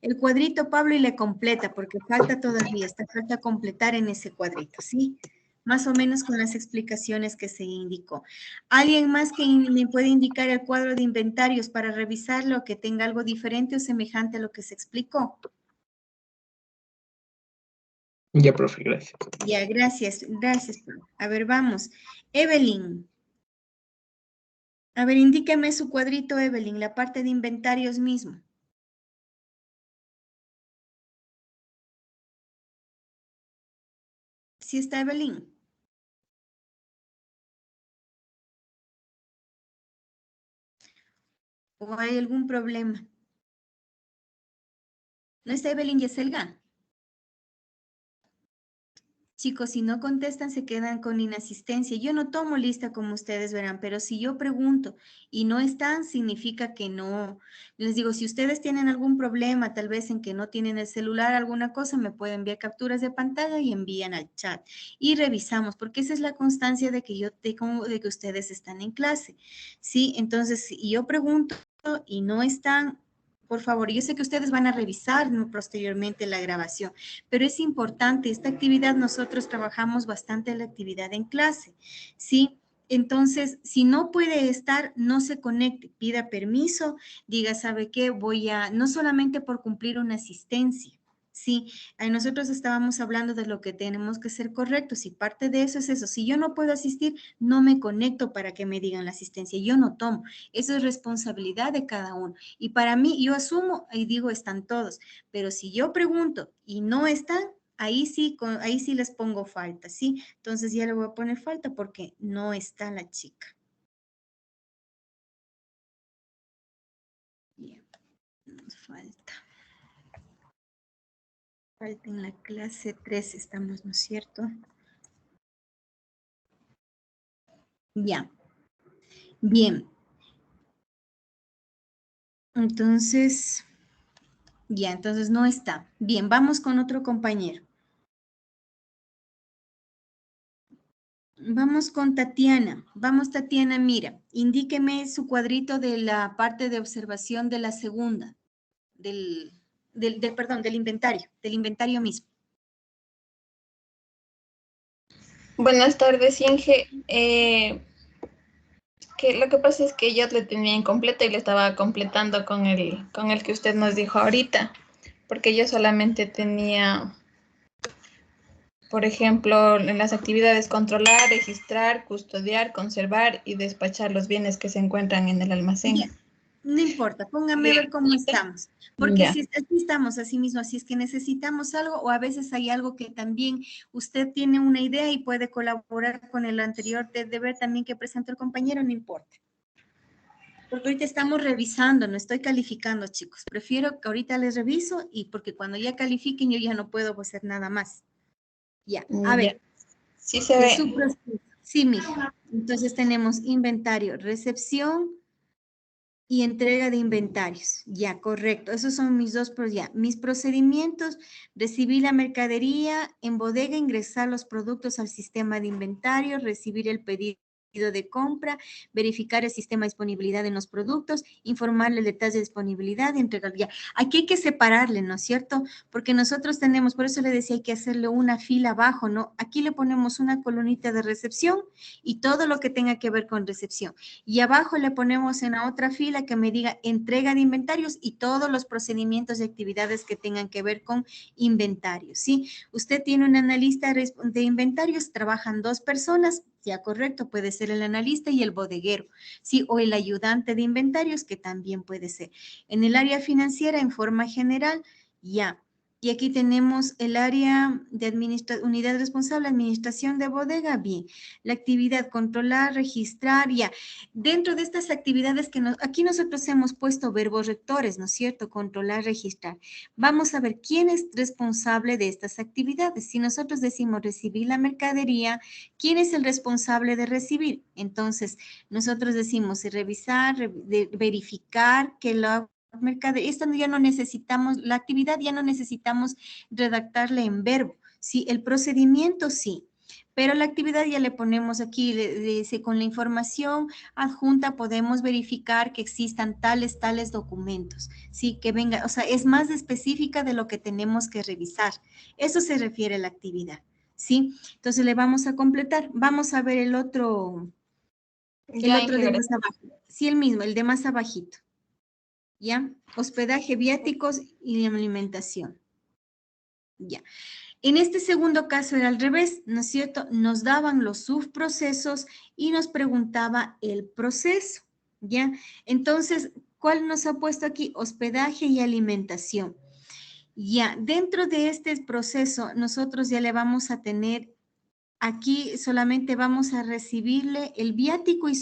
el cuadrito, Pablo, y le completa, porque falta todavía, falta completar en ese cuadrito, ¿sí? Más o menos con las explicaciones que se indicó. ¿Alguien más que me puede indicar el cuadro de inventarios para revisarlo, que tenga algo diferente o semejante a lo que se explicó? Ya, profe, gracias. Ya, gracias, gracias. A ver, vamos. Evelyn. A ver, indíqueme su cuadrito, Evelyn, la parte de inventarios mismo. ¿Sí está Evelyn? ¿O hay algún problema? ¿No está Evelyn Yeselga? Chicos, si no contestan, se quedan con inasistencia. Yo no tomo lista como ustedes verán, pero si yo pregunto y no están, significa que no. Les digo, si ustedes tienen algún problema, tal vez en que no tienen el celular, alguna cosa, me pueden enviar capturas de pantalla y envían al chat. Y revisamos, porque esa es la constancia de que de que ustedes están en clase. ¿Sí? Entonces, si yo pregunto y no están, por favor, yo sé que ustedes van a revisar, ¿no?, posteriormente la grabación, pero es importante, esta actividad nosotros trabajamos bastante la actividad en clase, ¿sí? Entonces, si no puede estar, no se conecte, pida permiso, diga, ¿sabe qué? No solamente por cumplir una asistencia, ¿sí? Nosotros estábamos hablando de lo que tenemos que ser correctos y parte de eso es eso. Si yo no puedo asistir, no me conecto para que me digan la asistencia, yo no tomo. Eso es responsabilidad de cada uno. Y para mí, yo asumo y digo, están todos. Pero si yo pregunto y no están, ahí sí les pongo falta, ¿sí? Entonces ya le voy a poner falta porque no está la chica. Bien, nos falta. Falta en la clase 3 estamos, ¿no es cierto? Ya. Bien. Entonces, ya, entonces no está. Bien, vamos con otro compañero. Vamos con Tatiana. Vamos, Tatiana, mira, indíqueme su cuadrito de la parte de observación de la segunda, perdón, del inventario mismo. Buenas tardes, Inge. Que lo que pasa es que yo le tenía incompleta y le estaba completando con el que usted nos dijo ahorita, porque yo solamente tenía, por ejemplo, en las actividades controlar, registrar, custodiar, conservar y despachar los bienes que se encuentran en el almacén. Bien. No importa, póngame a ver cómo estamos, porque Ya. si aquí estamos así mismo, así es que necesitamos algo o a veces hay algo que también usted tiene una idea y puede colaborar con el anterior deber también que presentó el compañero, no importa. Porque ahorita estamos revisando, no estoy calificando, chicos. Prefiero que ahorita les reviso y porque cuando ya califiquen yo ya no puedo hacer nada más. Ya, a ver. Sí se ve. Sí, mija. Entonces tenemos inventario, recepción y entrega de inventarios. Ya, correcto. Esos son mis dos, mis procedimientos: recibir la mercadería en bodega, ingresar los productos al sistema de inventario, recibir el pedido de compra, verificar el sistema de disponibilidad en los productos, informarle el detalle de disponibilidad y entregar. Ya, aquí hay que separarle, ¿no es cierto? Porque nosotros tenemos, por eso le decía, hay que hacerle una fila abajo, ¿no? Aquí le ponemos una columnita de recepción y todo lo que tenga que ver con recepción. Y abajo le ponemos en la otra fila que me diga entrega de inventarios y todos los procedimientos y actividades que tengan que ver con inventarios, ¿sí? Usted tiene un analista de inventarios, trabajan 2 personas, ya, correcto, puede ser el analista y el bodeguero, ¿sí? O el ayudante de inventarios, que también puede ser. En el área financiera, en forma general, ya. Y aquí tenemos el área de unidad responsable, administración de bodega, bien. La actividad, controlar, registrar, ya. Dentro de estas actividades aquí nosotros hemos puesto verbos rectores, ¿no es cierto? Controlar, registrar. Vamos a ver quién es responsable de estas actividades. Si nosotros decimos recibir la mercadería, ¿quién es el responsable de recibir? Entonces, nosotros decimos revisar, verificar que la mercadería, esto ya no necesitamos, la actividad ya no necesitamos redactarle en verbo, ¿sí? El procedimiento sí, pero la actividad ya le ponemos aquí, dice, con la información adjunta podemos verificar que existan tales documentos, ¿sí? Que venga, o sea, es más específica de lo que tenemos que revisar. Eso se refiere a la actividad, ¿sí? Entonces le vamos a completar. Vamos a ver el otro de más abajo. Sí, el mismo, el de más abajito. ¿Ya? Hospedaje, viáticos y alimentación. Ya. En este segundo caso era al revés, ¿no es cierto? Nos daban los subprocesos y nos preguntaba el proceso, ¿ya? Entonces, ¿cuál nos ha puesto aquí? Hospedaje y alimentación. Ya, dentro de este proceso, nosotros ya le vamos a tener aquí solamente vamos a recibirle el viático y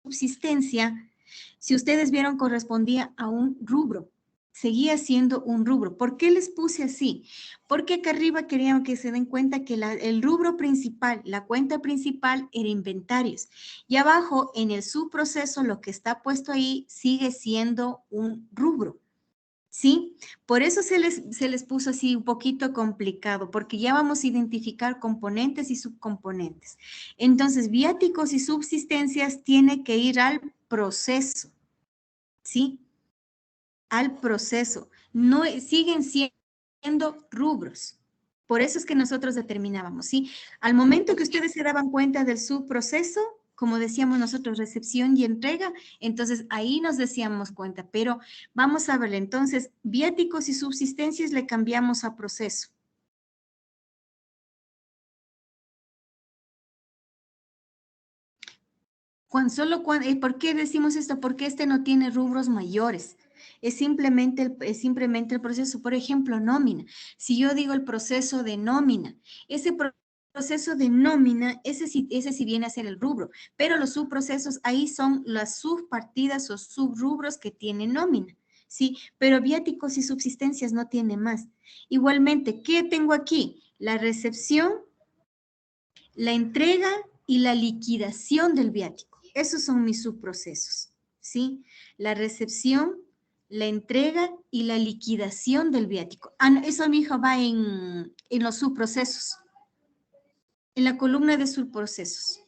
subsistencia. Si ustedes vieron, correspondía a un rubro. Seguía siendo un rubro. ¿Por qué les puse así? Porque acá arriba queríamos que se den cuenta que el rubro principal, la cuenta principal era inventarios. Y abajo, en el subproceso, lo que está puesto ahí sigue siendo un rubro. ¿Sí? Por eso se les puso así un poquito complicado, porque ya vamos a identificar componentes y subcomponentes. Entonces, viáticos y subsistencias tiene que ir al proceso, ¿sí? Al proceso. No, siguen siendo rubros. Por eso es que nosotros determinábamos, ¿sí? Al momento que ustedes se daban cuenta del subproceso, como decíamos nosotros, recepción y entrega, entonces ahí nos decíamos cuenta, pero vamos a ver, entonces, viáticos y subsistencias le cambiamos a proceso. ¿Por qué decimos esto? Porque este no tiene rubros mayores. Es simplemente el proceso. Por ejemplo, nómina. Si yo digo el proceso de nómina, ese proceso de nómina, ese sí viene a ser el rubro, pero los subprocesos ahí son las subpartidas o subrubros que tienen nómina, ¿sí? Pero viáticos y subsistencias no tiene más. Igualmente, ¿qué tengo aquí? La recepción, la entrega y la liquidación del viático. Esos son mis subprocesos, ¿sí? La recepción, la entrega y la liquidación del viático. Eso, mi hijo, va en los subprocesos. En la columna de subprocesos.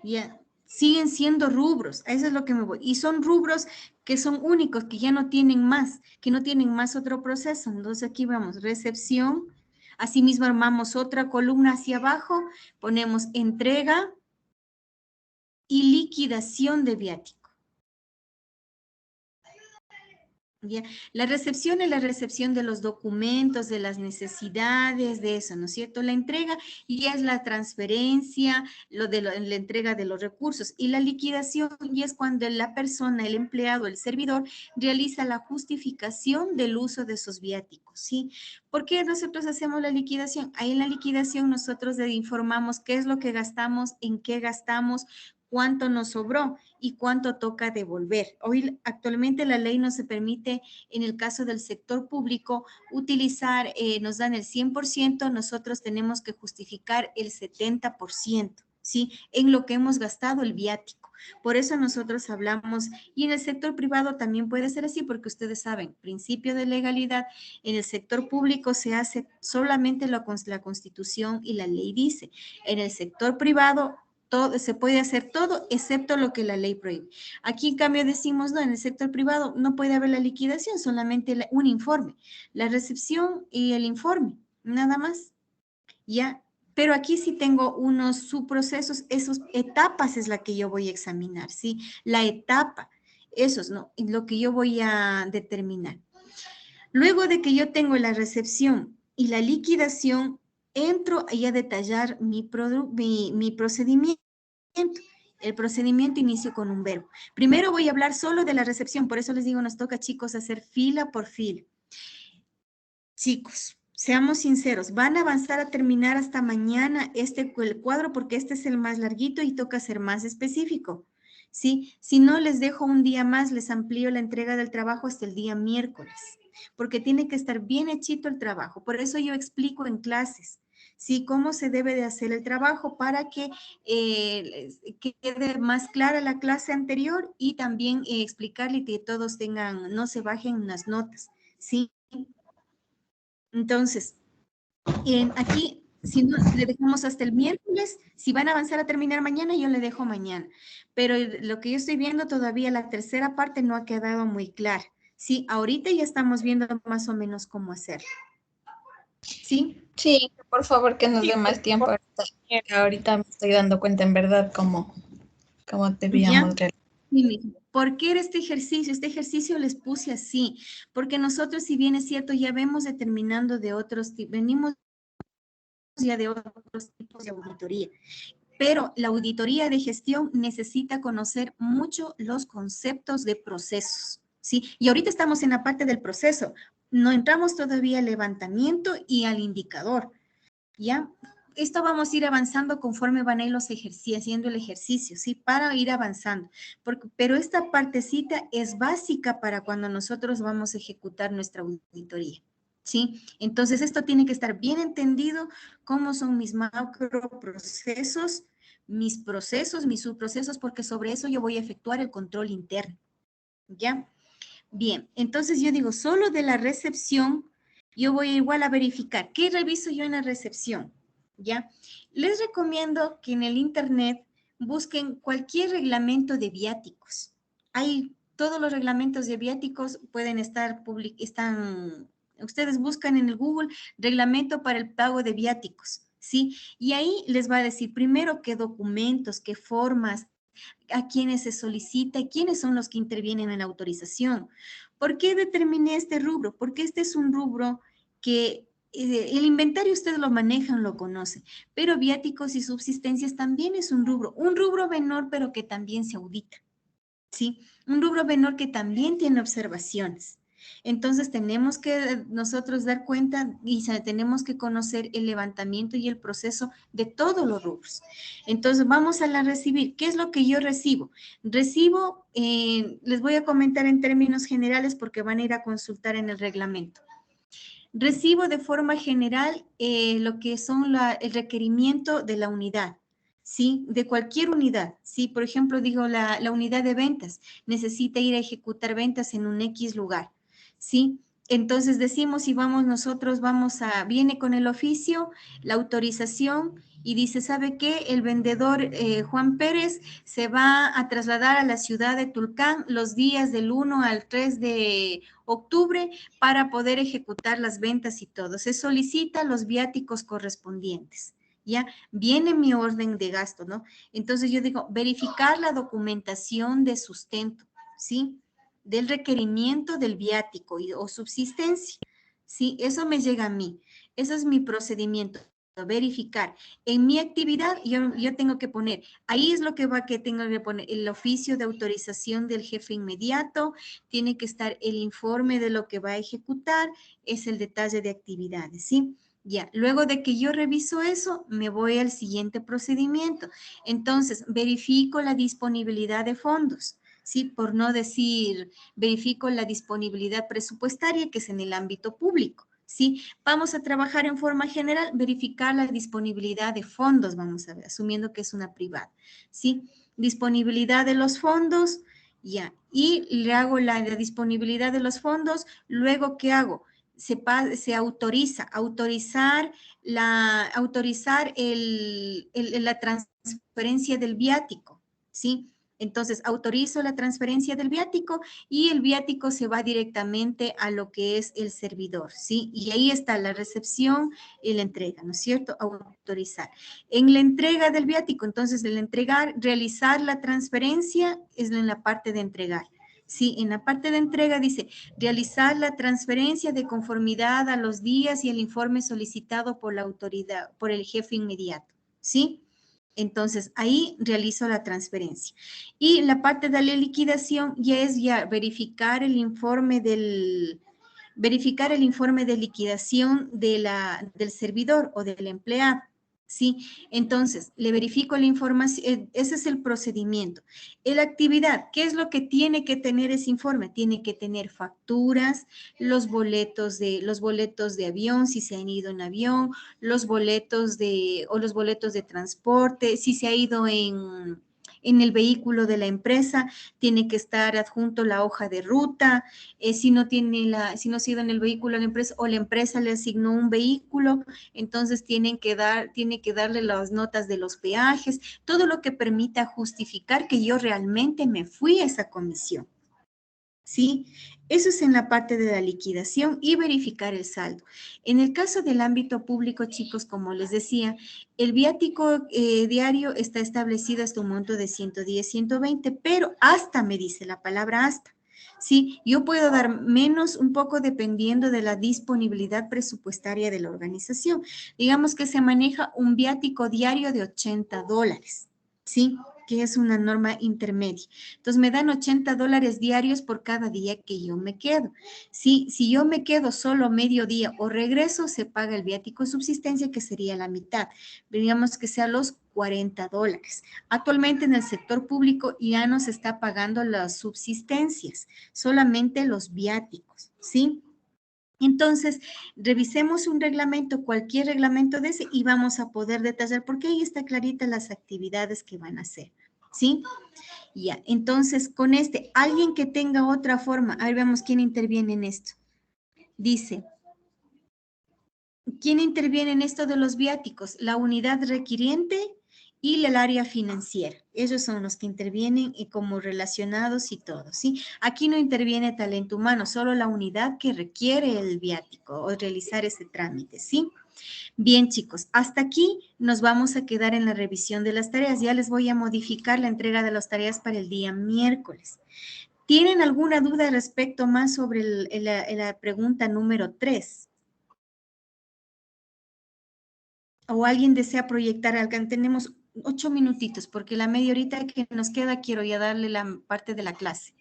Ya, siguen siendo rubros, a eso es lo que me voy. Y son rubros que son únicos, que ya no tienen más, que no tienen más otro proceso. Entonces aquí vamos, recepción. Asimismo armamos otra columna hacia abajo, ponemos entrega y liquidación de viático. ¿Ya? La recepción es la recepción de los documentos, de las necesidades, de eso, ¿no es cierto? La entrega ya es la transferencia, la entrega de los recursos. Y la liquidación ya es cuando la persona, el empleado, el servidor, realiza la justificación del uso de esos viáticos, ¿sí? ¿Por qué nosotros hacemos la liquidación? Ahí en la liquidación nosotros le informamos qué es lo que gastamos, en qué gastamos, cuánto nos sobró y cuánto toca devolver. Hoy actualmente la ley no se permite, en el caso del sector público, utilizar, nos dan el 100%, nosotros tenemos que justificar el 70%, ¿sí? En lo que hemos gastado el viático. Por eso nosotros hablamos, y en el sector privado también puede ser así, porque ustedes saben, principio de legalidad, en el sector público se hace solamente la Constitución y la ley dice. En el sector privado, todo, se puede hacer todo excepto lo que la ley prohíbe. Aquí en cambio decimos, no, en el sector privado no puede haber la liquidación, solamente un informe, la recepción y el informe, nada más, ¿ya? Pero aquí sí tengo unos subprocesos, esas etapas es la que yo voy a examinar, ¿sí? La etapa, eso es lo que yo voy a determinar. Luego de que yo tengo la recepción y la liquidación, entro ahí a detallar mi procedimiento. El procedimiento inicio con un verbo. Primero voy a hablar solo de la recepción, por eso les digo, nos toca, chicos, hacer fila por fila. Chicos, seamos sinceros, van a avanzar a terminar hasta mañana el cuadro porque este es el más larguito y toca ser más específico, ¿sí? Si no, les dejo un día más, les amplío la entrega del trabajo hasta el día miércoles, porque tiene que estar bien hechito el trabajo. Por eso yo explico en clases, ¿sí? Cómo se debe de hacer el trabajo para que quede más clara la clase anterior y también explicarle que todos tengan, no se bajen las notas, ¿sí? Entonces, aquí, si no, le dejamos hasta el miércoles, si van a avanzar a terminar mañana, yo le dejo mañana. Pero lo que yo estoy viendo todavía, la tercera parte no ha quedado muy clara. Sí, ahorita ya estamos viendo más o menos cómo hacerlo. ¿Sí? Sí, por favor que nos dé más tiempo. Ahorita me estoy dando cuenta en verdad cómo debíamos realizar. ¿Por qué era este ejercicio? Este ejercicio les puse así, porque nosotros, si bien es cierto, ya vemos determinando de otros tipos, venimos ya de otros tipos de auditoría, pero la auditoría de gestión necesita conocer mucho los conceptos de procesos, ¿sí? Y ahorita estamos en la parte del proceso, no entramos todavía al levantamiento y al indicador, ¿ya? esto vamos a ir avanzando conforme van a ir los ejercicios, haciendo el ejercicio, ¿sí? Para ir avanzando. Pero esta partecita es básica para cuando nosotros vamos a ejecutar nuestra auditoría, ¿sí? Entonces, esto tiene que estar bien entendido, cómo son mis macroprocesos, mis procesos, mis subprocesos, porque sobre eso yo voy a efectuar el control interno, ¿ya? Bien, entonces yo digo, solo de la recepción, yo voy igual a verificar. ¿Qué reviso yo en la recepción? ¿Ya? Les recomiendo que en el internet busquen cualquier reglamento de viáticos. Todos los reglamentos de viáticos pueden estar ustedes buscan en el Google reglamento para el pago de viáticos, ¿sí? Y ahí les va a decir primero qué documentos, qué formas, a quiénes se solicita y quiénes son los que intervienen en la autorización. ¿Por qué determiné este rubro? Porque este es un rubro que el inventario ustedes lo manejan, lo conocen, pero viáticos y subsistencias también es un rubro menor, pero que también se audita, ¿sí? Un rubro menor que también tiene observaciones. Entonces tenemos que nosotros dar cuenta y tenemos que conocer el levantamiento y el proceso de todos los rubros. Entonces vamos a recibir. ¿Qué es lo que yo recibo? Recibo, les voy a comentar en términos generales porque van a ir a consultar en el reglamento. Recibo de forma general lo que son el requerimiento de la unidad. ¿Sí? De cualquier unidad, ¿sí? Por ejemplo, digo la unidad de ventas, necesita ir a ejecutar ventas en un X lugar, ¿sí? Entonces decimos si viene con el oficio, la autorización y dice, ¿sabe qué? El vendedor Juan Pérez se va a trasladar a la ciudad de Tulcán los días del 1 al 3 de octubre para poder ejecutar las ventas y todo. Se solicita los viáticos correspondientes. ¿Ya? Viene mi orden de gasto, ¿no? Entonces yo digo, verificar la documentación de sustento, ¿sí? Del requerimiento del viático o subsistencia, ¿sí? Eso me llega a mí. Ese es mi procedimiento, verificar. En mi actividad yo tengo que poner, ahí es lo que tengo que poner, el oficio de autorización del jefe inmediato, tiene que estar el informe de lo que va a ejecutar, es el detalle de actividades, ¿sí? Ya, luego de que yo reviso eso, me voy al siguiente procedimiento. Entonces, verifico la disponibilidad de fondos, ¿sí? Por no decir, verifico la disponibilidad presupuestaria, que es en el ámbito público, ¿sí? Vamos a trabajar en forma general, verificar la disponibilidad de fondos, vamos a ver, asumiendo que es una privada, ¿sí? Disponibilidad de los fondos, ya. Y le hago la disponibilidad de los fondos, luego, ¿qué hago? Se autorizar la transferencia del viático, ¿sí? Entonces, autorizo la transferencia del viático y el viático se va directamente a lo que es el servidor, ¿sí? Y ahí está la recepción y la entrega, ¿no es cierto? Autorizar. En la entrega del viático, entonces, realizar la transferencia es en la parte de entregar. Sí, en la parte de entrega dice, realizar la transferencia de conformidad a los días y el informe solicitado por la autoridad, por el jefe inmediato, ¿sí? Entonces, ahí realizo la transferencia. Y la parte de la liquidación ya es verificar el informe de liquidación del servidor o del empleado. ¿Sí? Entonces, le verifico la información, ese es el procedimiento. En la actividad, ¿qué es lo que tiene que tener ese informe? Tiene que tener facturas, los boletos de avión, si se han ido en avión, los boletos de transporte, si se ha ido en el vehículo de la empresa, tiene que estar adjunto la hoja de ruta, si no se ha ido en el vehículo de la empresa o la empresa le asignó un vehículo, entonces tiene que darle las notas de los peajes, todo lo que permita justificar que yo realmente me fui a esa comisión. ¿Sí? Eso es en la parte de la liquidación y verificar el saldo. En el caso del ámbito público, chicos, como les decía, el viático diario está establecido hasta un monto de 110, 120, pero hasta me dice la palabra hasta. Sí, yo puedo dar menos un poco dependiendo de la disponibilidad presupuestaria de la organización. Digamos que se maneja un viático diario de $80, ¿sí? que es una norma intermedia. Entonces, me dan $80 diarios por cada día que yo me quedo. Si yo me quedo solo medio día o regreso, se paga el viático de subsistencia, que sería la mitad. Digamos que sea los $40. Actualmente en el sector público ya no se está pagando las subsistencias, solamente los viáticos, ¿sí? Entonces, revisemos un reglamento, cualquier reglamento de ese, y vamos a poder detallar, porque ahí está clarita las actividades que van a hacer, ¿sí? Ya, entonces, con alguien que tenga otra forma, a ver, veamos quién interviene en esto. Dice, ¿quién interviene en esto de los viáticos? La unidad requiriente y el área financiera. Ellos son los que intervienen y como relacionados y todo, ¿sí? Aquí no interviene talento humano, solo la unidad que requiere el viático o realizar ese trámite, ¿sí? Bien, chicos, hasta aquí nos vamos a quedar en la revisión de las tareas. Ya les voy a modificar la entrega de las tareas para el día miércoles. ¿Tienen alguna duda respecto más sobre la pregunta número 3? ¿O alguien desea proyectar algo? Tenemos 8 minutitos, porque la media horita que nos queda quiero ya darle la parte de la clase.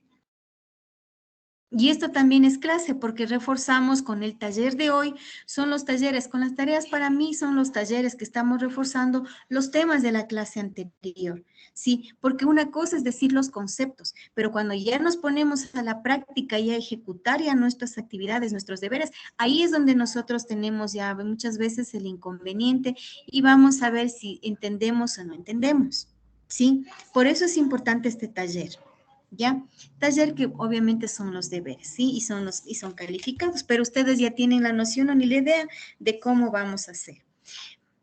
Y esto también es clase, porque reforzamos con el taller de hoy, son los talleres, con las tareas para mí son los talleres que estamos reforzando los temas de la clase anterior, ¿sí? Porque una cosa es decir los conceptos, pero cuando ya nos ponemos a la práctica y a ejecutar ya nuestras actividades, nuestros deberes, ahí es donde nosotros tenemos ya muchas veces el inconveniente y vamos a ver si entendemos o no entendemos, ¿sí? Por eso es importante este taller. ¿Ya? Taller que obviamente son los deberes, ¿sí? Y son calificados, pero ustedes ya tienen la noción o ni la idea de cómo vamos a hacer.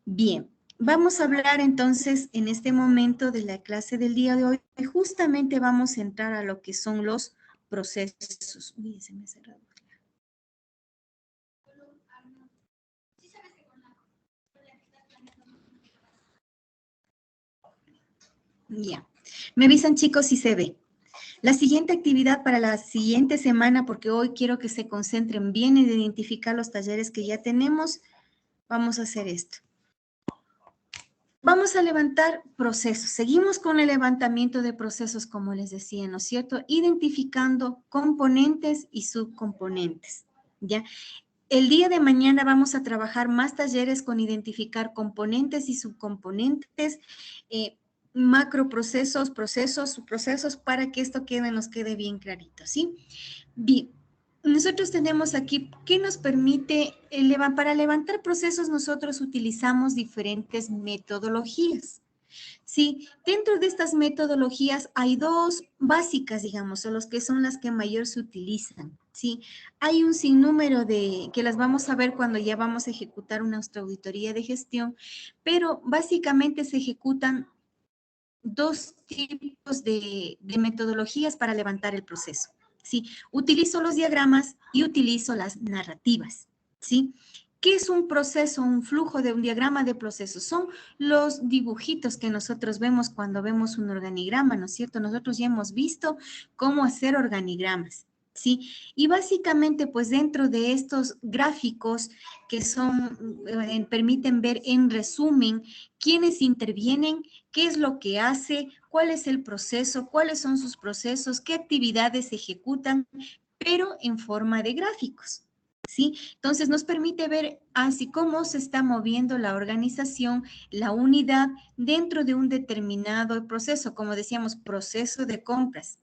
Bien, vamos a hablar entonces en este momento de la clase del día de hoy. Justamente vamos a entrar a lo que son los procesos. Uy, se me ha cerrado. Ya. Me avisan, chicos, si se ve. La siguiente actividad para la siguiente semana, porque hoy quiero que se concentren bien en identificar los talleres que ya tenemos, vamos a hacer esto. Vamos a levantar procesos. Seguimos con el levantamiento de procesos, como les decía, ¿no es cierto? Identificando componentes y subcomponentes, ¿ya? El día de mañana vamos a trabajar más talleres con identificar componentes y subcomponentes, macroprocesos, procesos, subprocesos, para que esto nos quede bien clarito, ¿sí? Bien, nosotros tenemos aquí, ¿qué nos permite? Para levantar procesos nosotros utilizamos diferentes metodologías, ¿sí? Dentro de estas metodologías hay dos básicas, digamos, o los que son las que mayor se utilizan, ¿sí? Hay un sinnúmero que las vamos a ver cuando ya vamos a ejecutar nuestra auditoría de gestión, pero básicamente se ejecutan dos tipos de metodologías para levantar el proceso, ¿sí? Utilizo los diagramas y utilizo las narrativas, ¿sí? ¿Qué es un proceso, un flujo de un diagrama de procesos? Son los dibujitos que nosotros vemos cuando vemos un organigrama, ¿no es cierto? Nosotros ya hemos visto cómo hacer organigramas, ¿sí? Y básicamente, pues dentro de estos gráficos que permiten ver en resumen quiénes intervienen, qué es lo que hace, cuál es el proceso, cuáles son sus procesos, qué actividades se ejecutan, pero en forma de gráficos, ¿sí? Entonces nos permite ver así cómo se está moviendo la organización, la unidad dentro de un determinado proceso, como decíamos, proceso de compras,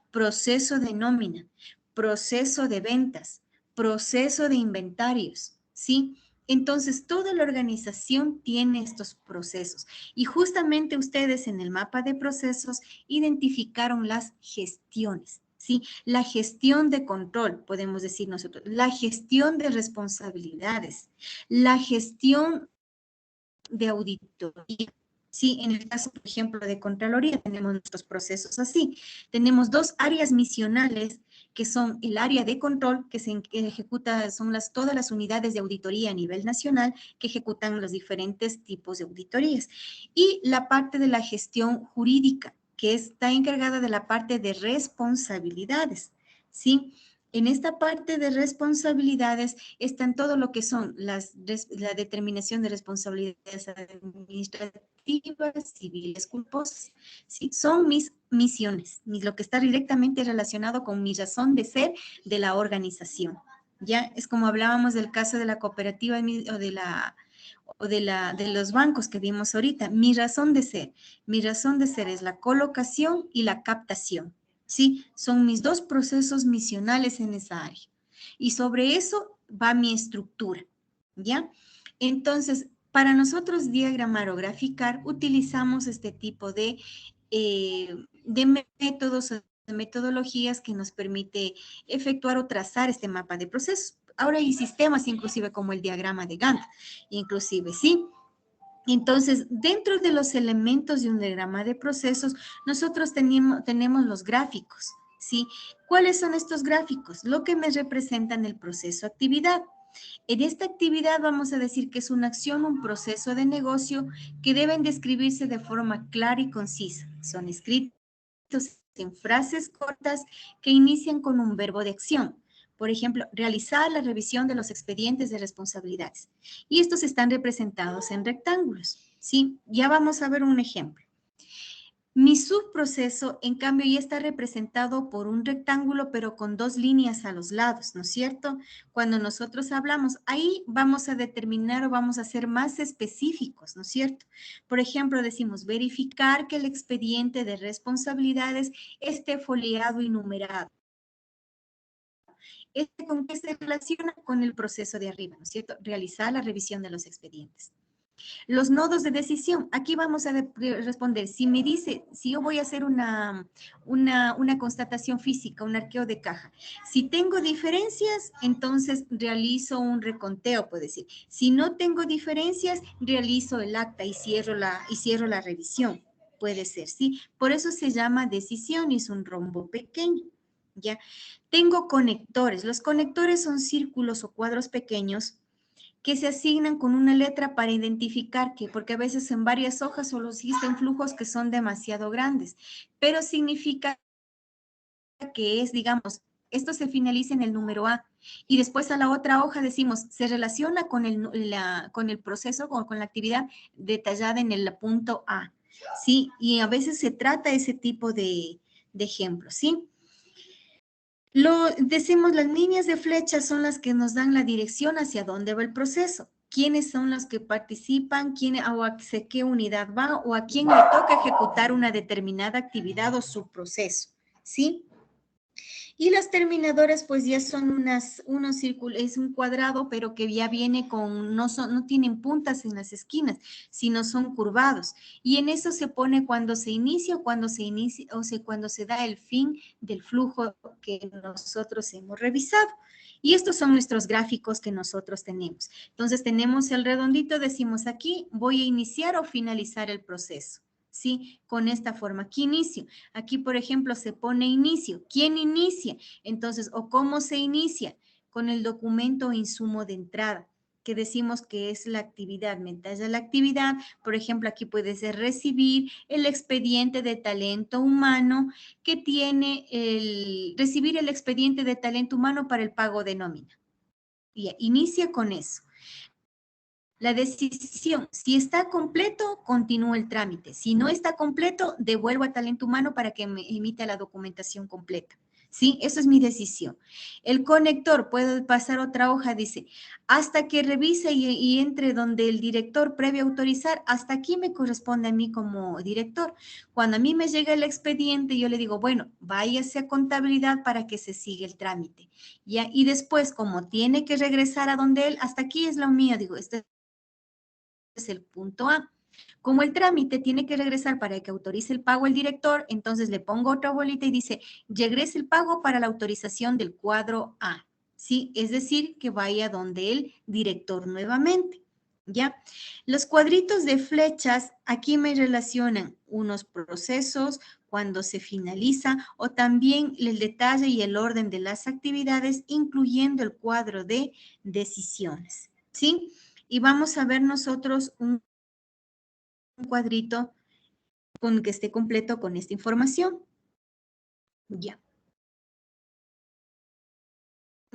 proceso de nómina, proceso de ventas, proceso de inventarios, ¿sí? Entonces, toda la organización tiene estos procesos y justamente ustedes en el mapa de procesos identificaron las gestiones, ¿sí? La gestión de control, podemos decir nosotros, la gestión de responsabilidades, la gestión de auditoría. Sí, en el caso, por ejemplo, de Contraloría, tenemos nuestros procesos así. Tenemos dos áreas misionales, que son el área de control, que se ejecuta, son todas las unidades de auditoría a nivel nacional, que ejecutan los diferentes tipos de auditorías. Y la parte de la gestión jurídica, que está encargada de la parte de responsabilidades, ¿sí? En esta parte de responsabilidades están todo lo que son la determinación de responsabilidades administrativas, civiles, culposas. ¿Sí? Son mis misiones, lo que está directamente relacionado con mi razón de ser de la organización. Ya es como hablábamos del caso de la cooperativa o de los bancos que vimos ahorita. Mi razón de ser es la colocación y la captación. Sí, son mis dos procesos misionales en esa área. Y sobre eso va mi estructura, ¿ya? Entonces, para nosotros diagramar o graficar, utilizamos este tipo de métodos, de metodologías que nos permite efectuar o trazar este mapa de procesos. Ahora hay sistemas inclusive como el diagrama de Gantt, inclusive, ¿sí? Entonces, dentro de los elementos de un diagrama de procesos, nosotros tenemos los gráficos, ¿sí? ¿Cuáles son estos gráficos? Lo que me representan el proceso actividad. En esta actividad vamos a decir que es una acción, un proceso de negocio que deben describirse de forma clara y concisa. Son escritos en frases cortas que inician con un verbo de acción. Por ejemplo, realizar la revisión de los expedientes de responsabilidades. Y estos están representados en rectángulos, ¿sí? Ya vamos a ver un ejemplo. Mi subproceso, en cambio, ya está representado por un rectángulo, pero con dos líneas a los lados, ¿no es cierto? Cuando nosotros hablamos, ahí vamos a determinar o vamos a ser más específicos, ¿no es cierto? Por ejemplo, decimos verificar que el expediente de responsabilidades esté foliado y numerado. ¿Con qué se relaciona? Con el proceso de arriba, ¿no es cierto? Realizar la revisión de los expedientes. Los nodos de decisión, aquí vamos a responder, si me dice, si yo voy a hacer una constatación física, un arqueo de caja, si tengo diferencias, entonces realizo un reconteo, puedo decir. Si no tengo diferencias, realizo el acta y cierro la revisión, puede ser, ¿sí? Por eso se llama decisión y es un rombo pequeño, ¿ya? Tengo conectores, los conectores son círculos o cuadros pequeños que se asignan con una letra para identificar que, porque a veces en varias hojas solo existen flujos que son demasiado grandes, pero significa que es, digamos, esto se finaliza en el número A y después a la otra hoja decimos, se relaciona con el proceso o con la actividad detallada en el punto A, ¿sí? Y a veces se trata ese tipo de ejemplos, ¿sí? Decimos, las líneas de flecha son las que nos dan la dirección hacia dónde va el proceso. ¿Quiénes son los que participan? O hacia qué unidad va? ¿O a quién le toca ejecutar una determinada actividad o su proceso? ¿Sí? Y los terminadores, pues ya son unos círculos, es un cuadrado, pero que ya viene con, no tienen puntas en las esquinas, sino son curvados. Y en eso se pone cuando se inicia o cuando se da el fin del flujo que nosotros hemos revisado. Y estos son nuestros gráficos que nosotros tenemos. Entonces tenemos el redondito, decimos aquí, voy a iniciar o finalizar el proceso. ¿Sí? Con esta forma. Aquí inicio. Aquí, por ejemplo, se pone inicio. ¿Quién inicia? Entonces, ¿o cómo se inicia? Con el documento o insumo de entrada, que decimos que es la actividad. Mientras la actividad, por ejemplo, aquí puede ser recibir el expediente de talento humano que tiene recibir el expediente de talento humano para el pago de nómina. Y inicia con eso. La decisión, si está completo, continúa el trámite. Si no está completo, devuelvo a talento humano para que me emita la documentación completa. ¿Sí? Eso es mi decisión. El conector, puede pasar otra hoja, dice, hasta que revise y entre donde el director previo autorizar, hasta aquí me corresponde a mí como director. Cuando a mí me llega el expediente, yo le digo, bueno, váyase a contabilidad para que se siga el trámite. ¿Ya? Y después, como tiene que regresar a donde él, hasta aquí es lo mío, digo, este es el punto A. Como el trámite tiene que regresar para que autorice el pago el director, entonces le pongo otra bolita y dice, regrese el pago para la autorización del cuadro A. ¿Sí? Es decir, que vaya donde el director nuevamente. ¿Ya? Los cuadritos de flechas aquí me relacionan unos procesos, cuando se finaliza, o también el detalle y el orden de las actividades, incluyendo el cuadro de decisiones. ¿Sí? Y vamos a ver nosotros un cuadrito con que esté completo con esta información. Ya.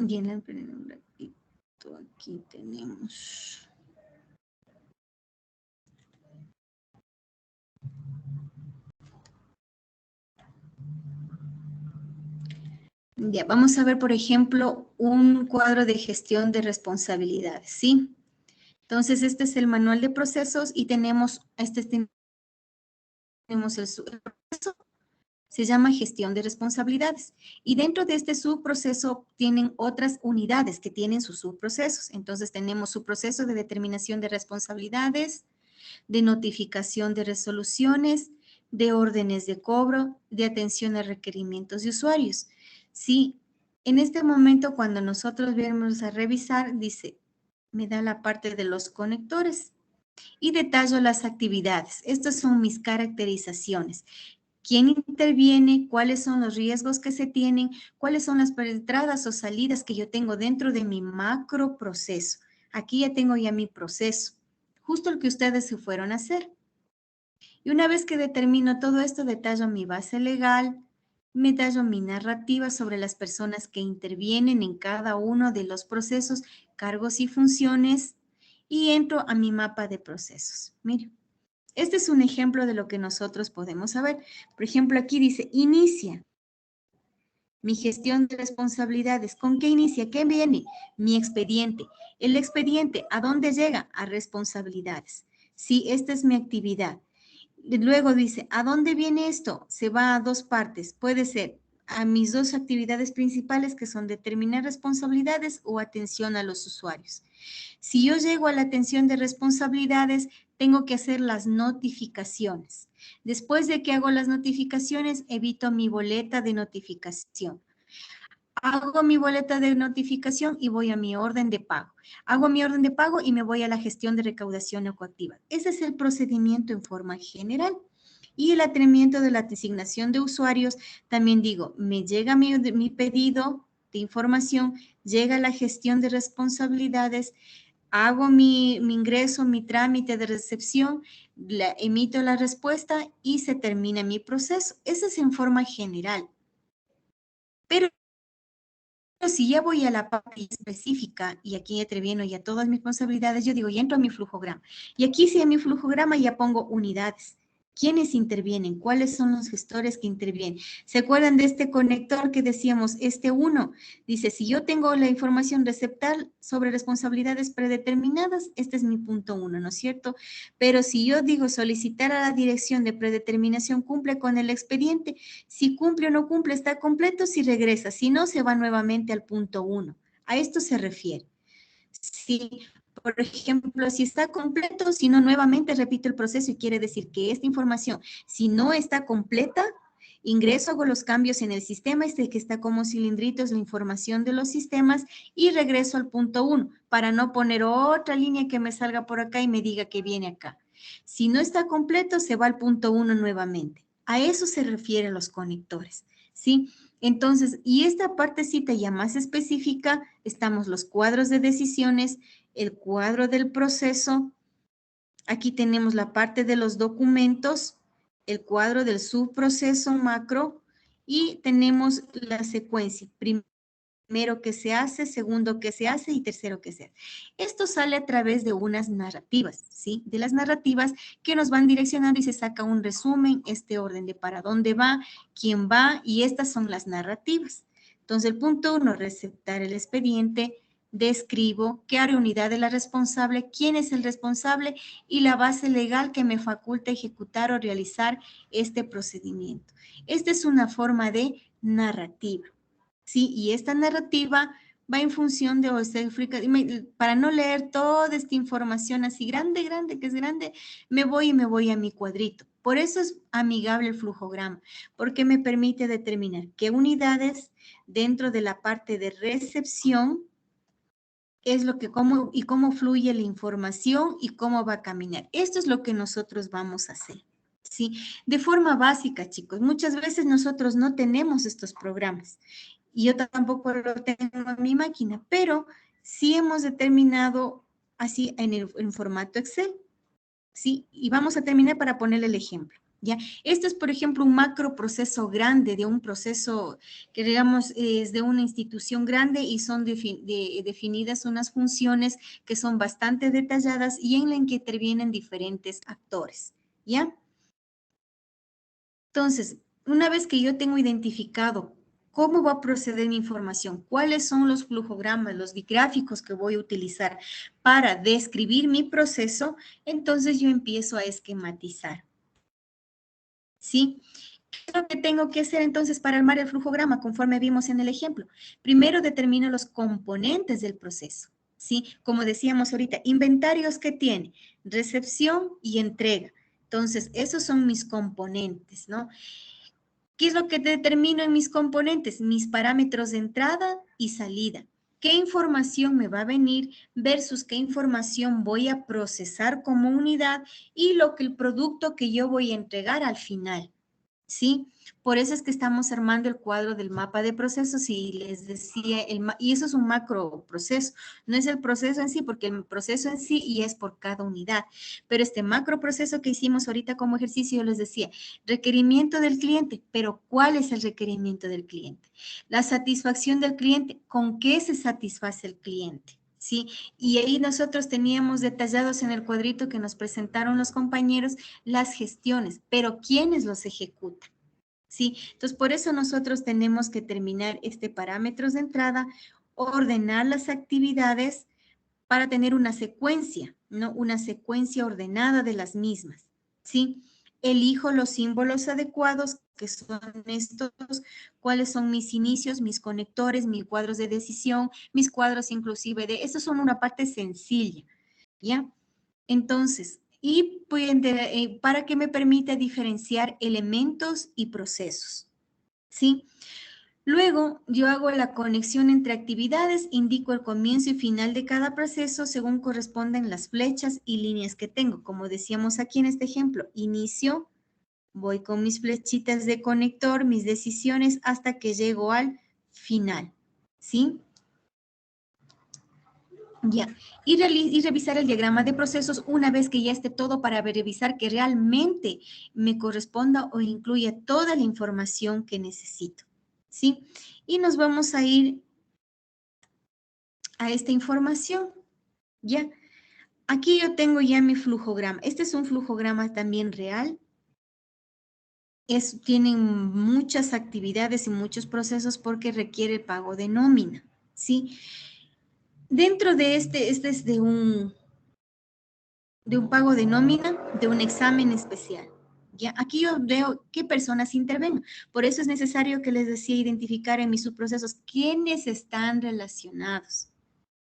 Bien, aquí tenemos. Ya, vamos a ver, por ejemplo, un cuadro de gestión de responsabilidades, ¿sí? Entonces, este es el manual de procesos y tenemos el proceso, se llama gestión de responsabilidades. Y dentro de este subproceso tienen otras unidades que tienen sus subprocesos. Entonces, tenemos subproceso de determinación de responsabilidades, de notificación de resoluciones, de órdenes de cobro, de atención a requerimientos de usuarios. Sí, en este momento cuando nosotros vamos a revisar, dice, me da la parte de los conectores y detallo las actividades. Estas son mis caracterizaciones. ¿Quién interviene? ¿Cuáles son los riesgos que se tienen? ¿Cuáles son las entradas o salidas que yo tengo dentro de mi macro proceso? Aquí ya tengo ya mi proceso, justo el que ustedes se fueron a hacer. Y una vez que determino todo esto, detallo mi base legal, me detallo mi narrativa sobre las personas que intervienen en cada uno de los procesos, cargos y funciones, y entro a mi mapa de procesos. Miren, este es un ejemplo de lo que nosotros podemos saber. Por ejemplo, aquí dice, inicia mi gestión de responsabilidades. ¿Con qué inicia? ¿Qué viene? Mi expediente. El expediente, ¿a dónde llega? A responsabilidades. Sí, esta es mi actividad. Luego dice, ¿a dónde viene esto? Se va a dos partes. Puede ser a mis dos actividades principales, que son determinar responsabilidades o atención a los usuarios. Si yo llego a la atención de responsabilidades, tengo que hacer las notificaciones. Después de que hago las notificaciones, evito mi boleta de notificación. Hago mi boleta de notificación y voy a mi orden de pago. Hago mi orden de pago y me voy a la gestión de recaudación o coactiva. Ese es el procedimiento en forma general. Y el atendimiento de la designación de usuarios, también digo, me llega mi pedido de información, llega la gestión de responsabilidades, hago mi ingreso, mi trámite de recepción, emito la respuesta y se termina mi proceso. Ese es en forma general. Pero si ya voy a la parte específica y aquí intervieno ya todas mis responsabilidades, yo digo, ya entro a mi flujograma. Y aquí sí en mi flujograma ya pongo unidades. ¿Quiénes intervienen? ¿Cuáles son los gestores que intervienen? ¿Se acuerdan de este conector que decíamos, este 1? Dice, si yo tengo la información receptal sobre responsabilidades predeterminadas, este es mi punto 1, ¿no es cierto? Pero si yo digo solicitar a la dirección de predeterminación, cumple con el expediente. Si cumple o no cumple, está completo, si regresa. Si no, se va nuevamente al punto 1. A esto se refiere. Si, por ejemplo, si está completo, si no, nuevamente repito el proceso y quiere decir que esta información, si no está completa, ingreso, hago los cambios en el sistema, este que está como cilindritos, la información de los sistemas y regreso al punto 1 para no poner otra línea que me salga por acá y me diga que viene acá. Si no está completo, se va al punto 1 nuevamente. A eso se refieren los conectores, ¿sí? Entonces, y esta partecita ya más específica, estamos los cuadros de decisiones, el cuadro del proceso, aquí tenemos la parte de los documentos, el cuadro del subproceso macro y tenemos la secuencia, primero que se hace, segundo que se hace y tercero que se hace. Esto sale a través de unas narrativas, ¿sí? De las narrativas que nos van direccionando y se saca un resumen, este orden de para dónde va, quién va y estas son las narrativas. Entonces, el punto 1, receptar el expediente, describo qué área unidad es la responsable, quién es el responsable y la base legal que me faculta ejecutar o realizar este procedimiento. Esta es una forma de narrativa. Sí, y esta narrativa va en función de, para no leer toda esta información así grande, que es grande, me voy a mi cuadrito. Por eso es amigable el flujograma, porque me permite determinar qué unidades dentro de la parte de recepción es lo que, cómo fluye la información y cómo va a caminar. Esto es lo que nosotros vamos a hacer. Sí, de forma básica, chicos. Muchas veces nosotros no tenemos estos programas y yo tampoco lo tengo en mi máquina, pero sí hemos determinado así en formato Excel, ¿sí? Y vamos a terminar para ponerle el ejemplo. ¿Ya? Este es, por ejemplo, un macro proceso grande de un proceso que, digamos, es de una institución grande y son definidas unas funciones que son bastante detalladas y en la que intervienen diferentes actores, ¿ya? Entonces, una vez que yo tengo identificado cómo va a proceder mi información, cuáles son los flujogramas, los gráficos que voy a utilizar para describir mi proceso, entonces yo empiezo a esquematizar. ¿Sí? ¿Qué es lo que tengo que hacer entonces para armar el flujograma conforme vimos en el ejemplo? Primero determino los componentes del proceso, ¿sí? Como decíamos ahorita, inventarios que tiene, recepción y entrega. Entonces, esos son mis componentes, ¿no? ¿Qué es lo que determino en mis componentes? Mis parámetros de entrada y salida. ¿Qué información me va a venir versus qué información voy a procesar como unidad y el producto que yo voy a entregar al final? ¿Sí? Por eso es que estamos armando el cuadro del mapa de procesos y les decía, y eso es un macro proceso, no es el proceso en sí, porque el proceso en sí y es por cada unidad, pero este macro proceso que hicimos ahorita como ejercicio, yo les decía, requerimiento del cliente, pero ¿cuál es el requerimiento del cliente? La satisfacción del cliente, ¿con qué se satisface el cliente? ¿Sí? Y ahí nosotros teníamos detallados en el cuadrito que nos presentaron los compañeros las gestiones, pero ¿quiénes los ejecutan? ¿Sí? Entonces, por eso nosotros tenemos que terminar parámetros de entrada, ordenar las actividades para tener una secuencia, ¿no? Una secuencia ordenada de las mismas, ¿sí? Elijo los símbolos adecuados, que son estos, cuáles son mis inicios, mis conectores, mis cuadros de decisión, mis cuadros inclusive estos son una parte sencilla, ¿ya? Entonces, para que me permita diferenciar elementos y procesos, ¿sí? Luego, yo hago la conexión entre actividades, indico el comienzo y final de cada proceso según corresponden las flechas y líneas que tengo. Como decíamos aquí en este ejemplo, inicio, voy con mis flechitas de conector, mis decisiones, hasta que llego al final, ¿sí? Ya, y revisar el diagrama de procesos una vez que ya esté todo para revisar que realmente me corresponda o incluya toda la información que necesito, ¿sí? Y nos vamos a ir a esta información, ¿ya? Aquí yo tengo ya mi flujograma. Este es un flujograma también real. Tienen muchas actividades y muchos procesos porque requiere el pago de nómina, ¿sí? Dentro de este es de un pago de nómina, de un examen especial. ¿Ya? Aquí yo veo qué personas intervengan. Por eso es necesario que les decía identificar en mis subprocesos quiénes están relacionados.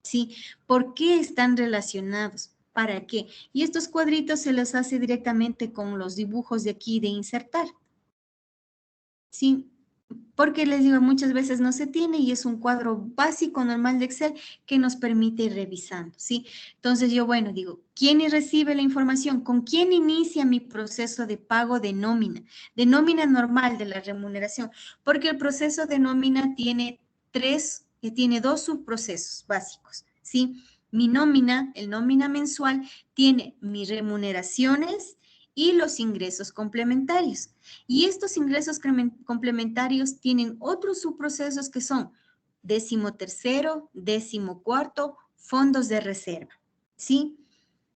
¿Sí? ¿Por qué están relacionados? ¿Para qué? Y estos cuadritos se los hace directamente con los dibujos de aquí de insertar. ¿Sí? Porque les digo, muchas veces no se tiene y es un cuadro básico normal de Excel que nos permite ir revisando, ¿sí? Entonces yo, bueno, digo, ¿quién recibe la información? ¿Con quién inicia mi proceso de pago de nómina? De nómina normal de la remuneración, porque el proceso de nómina tiene dos subprocesos básicos, ¿sí? Mi nómina, el nómina mensual, tiene mis remuneraciones y los ingresos complementarios. Y estos ingresos complementarios tienen otros subprocesos que son 13º, 14º, fondos de reserva, ¿sí?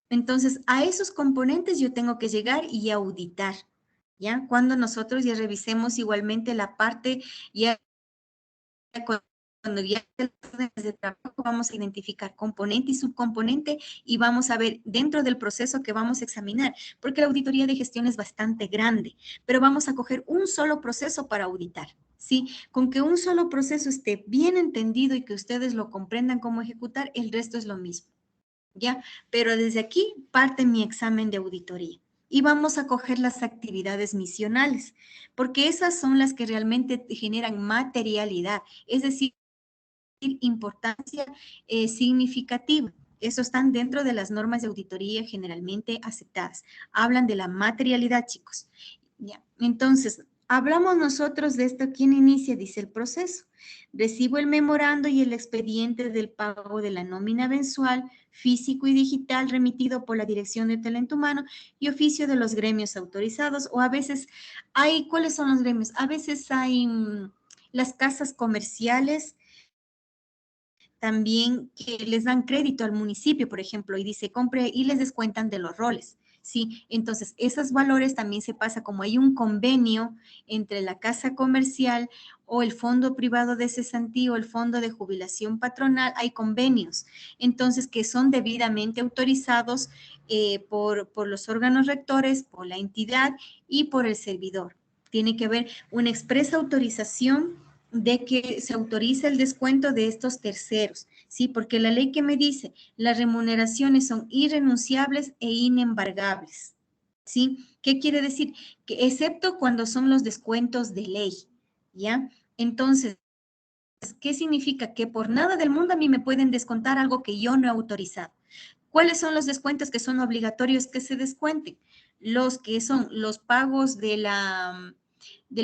Entonces, a esos componentes yo tengo que llegar y auditar, ¿ya? Cuando nosotros ya revisemos igualmente la parte, ya cuando ya las órdenes de trabajo vamos a identificar componente y subcomponente y vamos a ver dentro del proceso que vamos a examinar, porque la auditoría de gestión es bastante grande, pero vamos a coger un solo proceso para auditar, ¿sí? Con que un solo proceso esté bien entendido y que ustedes lo comprendan cómo ejecutar, el resto es lo mismo, ¿ya? Pero desde aquí parte mi examen de auditoría. Y vamos a coger las actividades misionales, porque esas son las que realmente generan materialidad, es decir, importancia significativa. Eso están dentro de las normas de auditoría generalmente aceptadas. Hablan de la materialidad, chicos. Ya. Entonces, Hablamos nosotros de esto. ¿Quién inicia? Dice el proceso. Recibo el memorando y el expediente del pago de la nómina mensual, físico y digital, remitido por la Dirección de Talento Humano y oficio de los gremios autorizados. O a veces hay, ¿cuáles son los gremios? A veces hay las casas comerciales también que les dan crédito al municipio, por ejemplo, y dice compre y les descuentan de los roles. Sí, entonces esos valores también se pasa como hay un convenio entre la casa comercial o el fondo privado de cesantía o el fondo de jubilación patronal, hay convenios, entonces que son debidamente autorizados por los órganos rectores, por la entidad y por el servidor. Tiene que haber una expresa autorización de que se autoriza el descuento de estos terceros, ¿sí? Porque la ley que me dice, las remuneraciones son irrenunciables e inembargables, ¿sí? ¿Qué quiere decir? Que excepto cuando son los descuentos de ley, ¿ya? Entonces, ¿qué significa? Que por nada del mundo a mí me pueden descontar algo que yo no he autorizado. ¿Cuáles son los descuentos que son obligatorios que se descuenten? Los que son los pagos del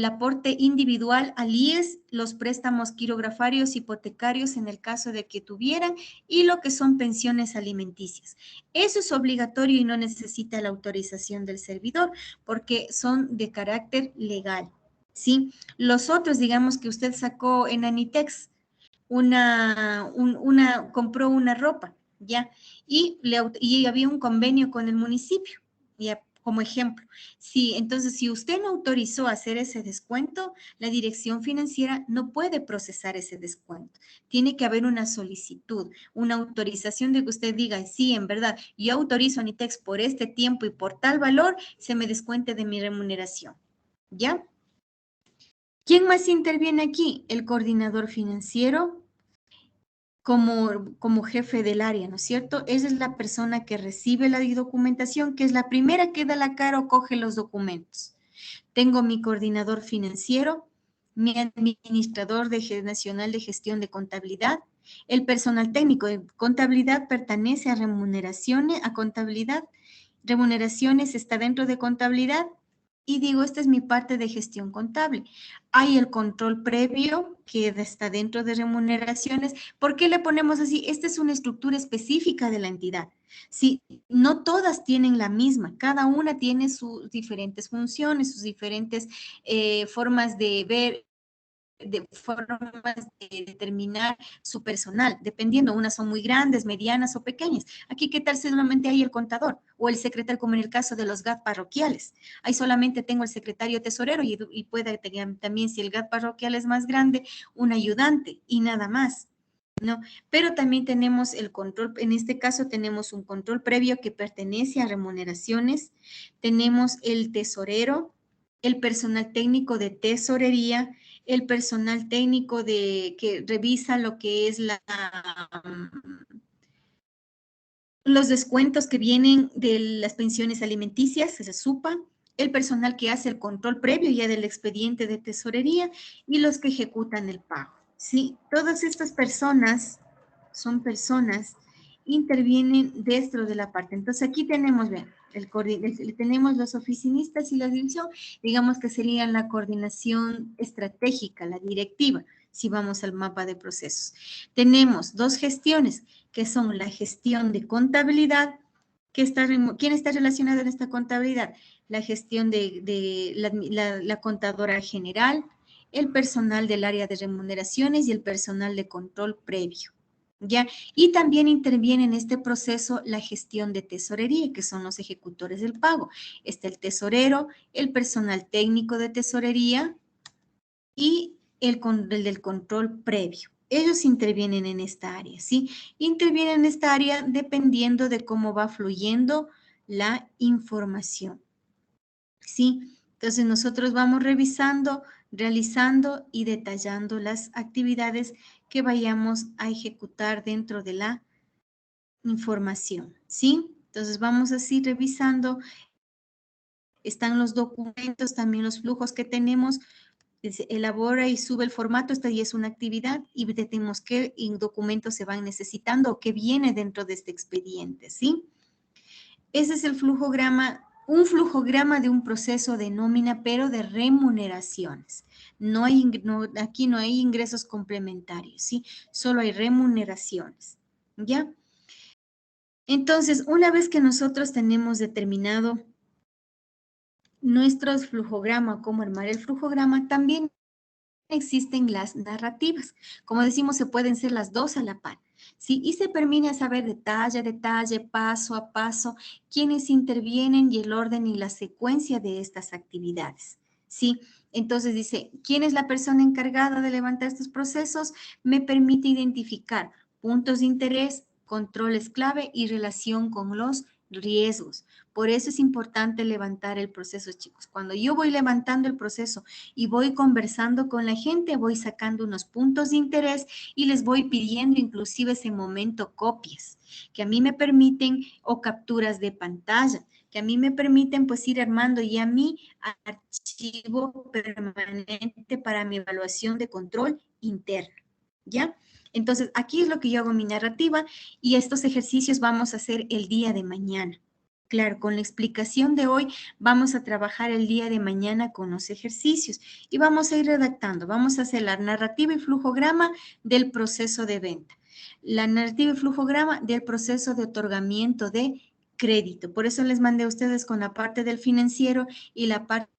aporte individual al IES, los préstamos quirografarios hipotecarios en el caso de que tuvieran y lo que son pensiones alimenticias. Eso es obligatorio y no necesita la autorización del servidor porque son de carácter legal, ¿sí? Los otros, digamos que usted sacó en Anitex, compró una ropa, ¿ya? Y había un convenio con el municipio, ¿ya? Como ejemplo. Sí, entonces, si usted no autorizó hacer ese descuento, la dirección financiera no puede procesar ese descuento. Tiene que haber una solicitud, una autorización de que usted diga, sí, en verdad, yo autorizo a Anitex por este tiempo y por tal valor, se me descuente de mi remuneración, ¿ya? ¿Quién más interviene aquí? El coordinador financiero como jefe del área, ¿no es cierto? Esa es la persona que recibe la documentación, que es la primera que da la cara o coge los documentos. Tengo mi coordinador financiero, mi administrador nacional de gestión de contabilidad, el personal técnico de contabilidad pertenece a remuneraciones, a contabilidad, remuneraciones está dentro de contabilidad, y digo, esta es mi parte de gestión contable. Hay el control previo que está dentro de remuneraciones. ¿Por qué le ponemos así? Esta es una estructura específica de la entidad. Sí, no todas tienen la misma, cada una tiene sus diferentes funciones, sus diferentes formas de ver, de formas de determinar su personal, dependiendo, unas son muy grandes, medianas o pequeñas. Aquí, ¿qué tal si solamente hay el contador o el secretario, como en el caso de los GAT parroquiales? Ahí solamente tengo el secretario tesorero y puede tener también, si el GAT parroquial es más grande, un ayudante y nada más, ¿no? Pero también tenemos el control, en este caso tenemos un control previo que pertenece a remuneraciones, tenemos el tesorero, el personal técnico de tesorería, el personal técnico que revisa lo que es los descuentos que vienen de las pensiones alimenticias, el SUPA, el personal que hace el control previo ya del expediente de tesorería y los que ejecutan el pago. Sí, todas estas personas son personas intervienen dentro de la parte. Entonces aquí tenemos, vean, tenemos los oficinistas y la dirección, digamos que serían la coordinación estratégica, la directiva, si vamos al mapa de procesos. Tenemos dos gestiones, que son la gestión de contabilidad, ¿quién está relacionado en esta contabilidad? La gestión de la contadora general, el personal del área de remuneraciones y el personal de control previo. ¿Ya? Y también interviene en este proceso la gestión de tesorería, que son los ejecutores del pago. Está el tesorero, el personal técnico de tesorería y el del control previo. Ellos intervienen en esta área, ¿sí? Intervienen en esta área dependiendo de cómo va fluyendo la información, ¿sí? Entonces nosotros vamos revisando, realizando y detallando las actividades que vayamos a ejecutar dentro de la información, ¿sí? Entonces vamos así revisando, están los documentos, también los flujos que tenemos, se elabora y sube el formato, esta ya es una actividad y tenemos qué documentos se van necesitando o qué viene dentro de este expediente, ¿sí? Ese es el flujograma un flujograma de un proceso de nómina, pero de remuneraciones. Aquí no hay ingresos complementarios, ¿sí? Solo hay remuneraciones, ¿ya? Entonces, una vez que nosotros tenemos determinado nuestro flujograma, cómo armar el flujograma, también existen las narrativas. Como decimos, se pueden ser las dos a la par, ¿sí? Y se permite saber detalle a detalle, paso a paso, quiénes intervienen y el orden y la secuencia de estas actividades, ¿sí? Entonces dice, ¿quién es la persona encargada de levantar estos procesos? Me permite identificar puntos de interés, controles clave y relación con los riesgos. Por eso es importante levantar el proceso, chicos. Cuando yo voy levantando el proceso y voy conversando con la gente, voy sacando unos puntos de interés y les voy pidiendo inclusive ese momento copias que a mí me permiten o capturas de pantalla que a mí me permiten pues ir armando ya mi archivo permanente para mi evaluación de control interno, ¿ya? Entonces, aquí es lo que yo hago mi narrativa y estos ejercicios vamos a hacer el día de mañana. Claro, con la explicación de hoy vamos a trabajar el día de mañana con los ejercicios y vamos a ir redactando. Vamos a hacer la narrativa y flujograma del proceso de venta, la narrativa y flujograma del proceso de otorgamiento de crédito. Por eso les mandé a ustedes con la parte del financiero y la parte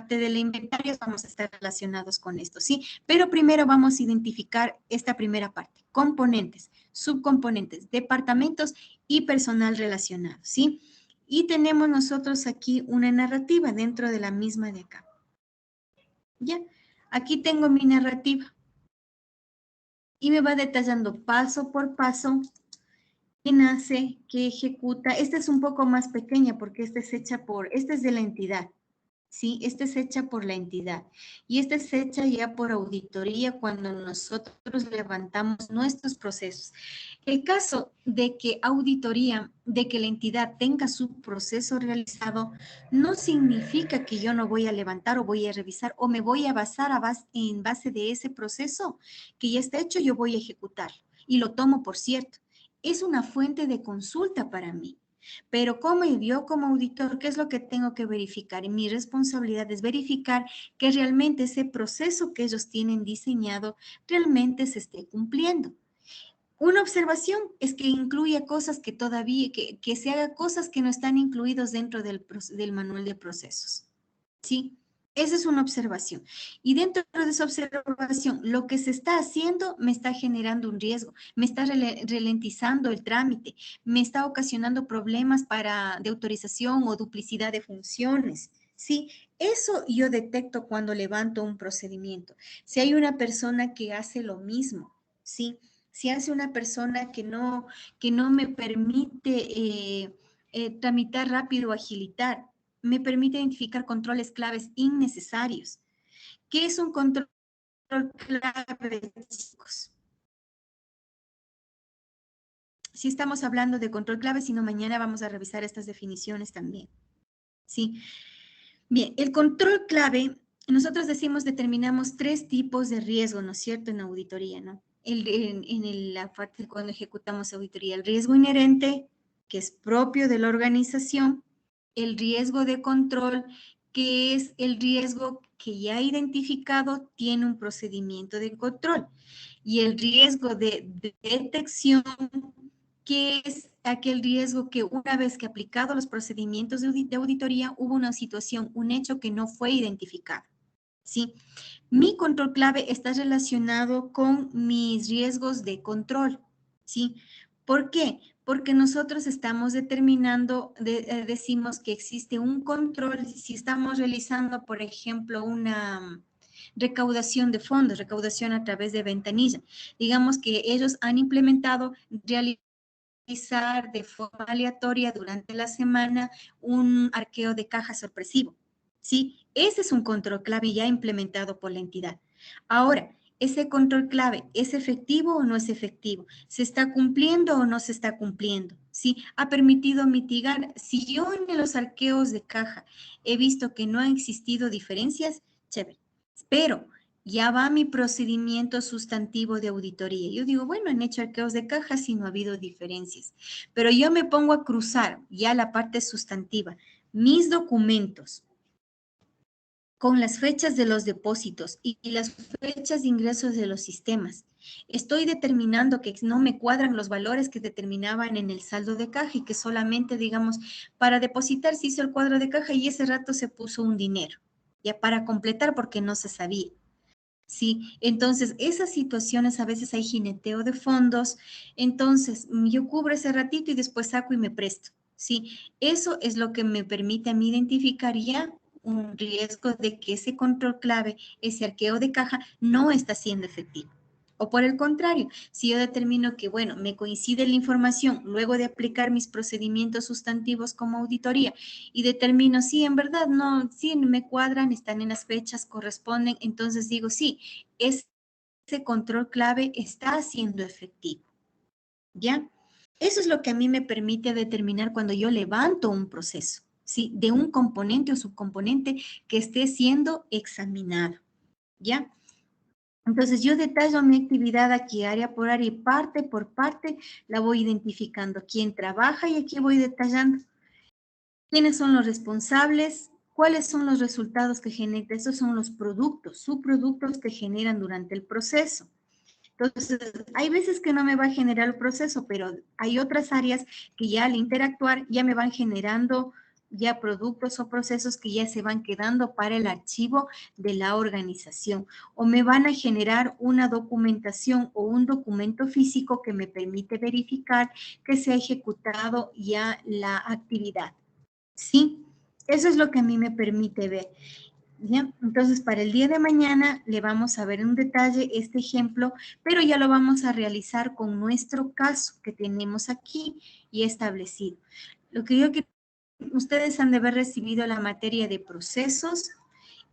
del inventario, vamos a estar relacionados con esto, ¿sí? Pero primero vamos a identificar esta primera parte, componentes, subcomponentes, departamentos y personal relacionado, ¿sí? Y tenemos nosotros aquí una narrativa dentro de la misma de acá. ¿Ya? Aquí tengo mi narrativa y me va detallando paso por paso qué nace, qué ejecuta. Esta es un poco más pequeña porque esta es hecha esta es de la entidad. ¿Sí? Esta es hecha por la entidad y esta es hecha ya por auditoría cuando nosotros levantamos nuestros procesos. El caso de que auditoría, de que la entidad tenga su proceso realizado, no significa que yo no voy a levantar o voy a revisar o me voy a basar en base de ese proceso que ya está hecho, yo voy a ejecutar y lo tomo por cierto. Es una fuente de consulta para mí. Pero como yo como auditor, ¿qué es lo que tengo que verificar? Y mi responsabilidad es verificar que realmente ese proceso que ellos tienen diseñado realmente se esté cumpliendo. Una observación es que incluya cosas que todavía, que se haga cosas que no están incluidos dentro del manual de procesos. ¿Sí? Esa es una observación. Y dentro de esa observación, lo que se está haciendo me está generando un riesgo, me está ralentizando el trámite, me está ocasionando problemas de autorización o duplicidad de funciones. Sí, eso yo detecto cuando levanto un procedimiento. Si hay una persona que hace lo mismo, ¿sí? Si hace una persona que no me permite tramitar rápido o agilitar, me permite identificar controles claves innecesarios. ¿Qué es un control clave, chicos? Si estamos hablando de control clave, sino mañana vamos a revisar estas definiciones también. ¿Sí? Bien, el control clave, nosotros determinamos 3 tipos de riesgo, ¿no es cierto? En auditoría, ¿no? En la parte cuando ejecutamos auditoría, el riesgo inherente, que es propio de la organización, el riesgo de control, que es el riesgo que ya identificado tiene un procedimiento de control, y el riesgo de detección, que es aquel riesgo que una vez que aplicado los procedimientos de auditoría hubo una situación, un hecho que no fue identificado. ¿Sí? Mi control clave está relacionado con mis riesgos de control. ¿Sí? ¿Por qué? Porque nosotros estamos determinando, decimos que existe un control, si estamos realizando, por ejemplo, una recaudación de fondos, recaudación a través de ventanilla. Digamos que ellos han implementado realizar de forma aleatoria durante la semana un arqueo de caja sorpresivo. ¿Sí? Ese es un control clave ya implementado por la entidad. Ahora, ¿ese control clave es efectivo o no es efectivo? ¿Se está cumpliendo o no se está cumpliendo? ¿Sí? ¿Ha permitido mitigar? Si yo en los arqueos de caja he visto que no han existido diferencias, chévere. Pero ya va mi procedimiento sustantivo de auditoría. Yo digo, bueno, han hecho arqueos de cajas y no ha habido diferencias. Pero yo me pongo a cruzar ya la parte sustantiva, mis documentos con las fechas de los depósitos y las fechas de ingresos de los sistemas. Estoy determinando que no me cuadran los valores que determinaban en el saldo de caja y que solamente, digamos, para depositar se hizo el cuadro de caja y ese rato se puso un dinero, ya para completar porque no se sabía. Sí, entonces esas situaciones a veces hay jineteo de fondos, entonces yo cubro ese ratito y después saco y me presto. Sí, eso es lo que me permite a mí identificar ya un riesgo de que ese control clave, ese arqueo de caja, no está siendo efectivo. O por el contrario, si yo determino que, bueno, me coincide la información luego de aplicar mis procedimientos sustantivos como auditoría y determino, sí, en verdad, no, sí, me cuadran, están en las fechas, corresponden, entonces digo, sí, ese control clave está siendo efectivo. ¿Ya? Eso es lo que a mí me permite determinar cuando yo levanto un proceso, ¿sí? De un componente o subcomponente que esté siendo examinado, ¿ya? Entonces yo detallo mi actividad aquí área por área y parte por parte la voy identificando. ¿Quién trabaja? Y aquí voy detallando. ¿Quiénes son los responsables? ¿Cuáles son los resultados que generan? Esos son los productos, subproductos que generan durante el proceso. Entonces, hay veces que no me va a generar el proceso, pero hay otras áreas que ya al interactuar ya me van generando ya productos o procesos que ya se van quedando para el archivo de la organización o me van a generar una documentación o un documento físico que me permite verificar que se ha ejecutado ya la actividad. ¿Sí? Eso es lo que a mí me permite ver. ¿Ya? Entonces, para el día de mañana le vamos a ver en detalle este ejemplo, pero ya lo vamos a realizar con nuestro caso que tenemos aquí y establecido. Lo que yo quiero, ustedes han de haber recibido la materia de procesos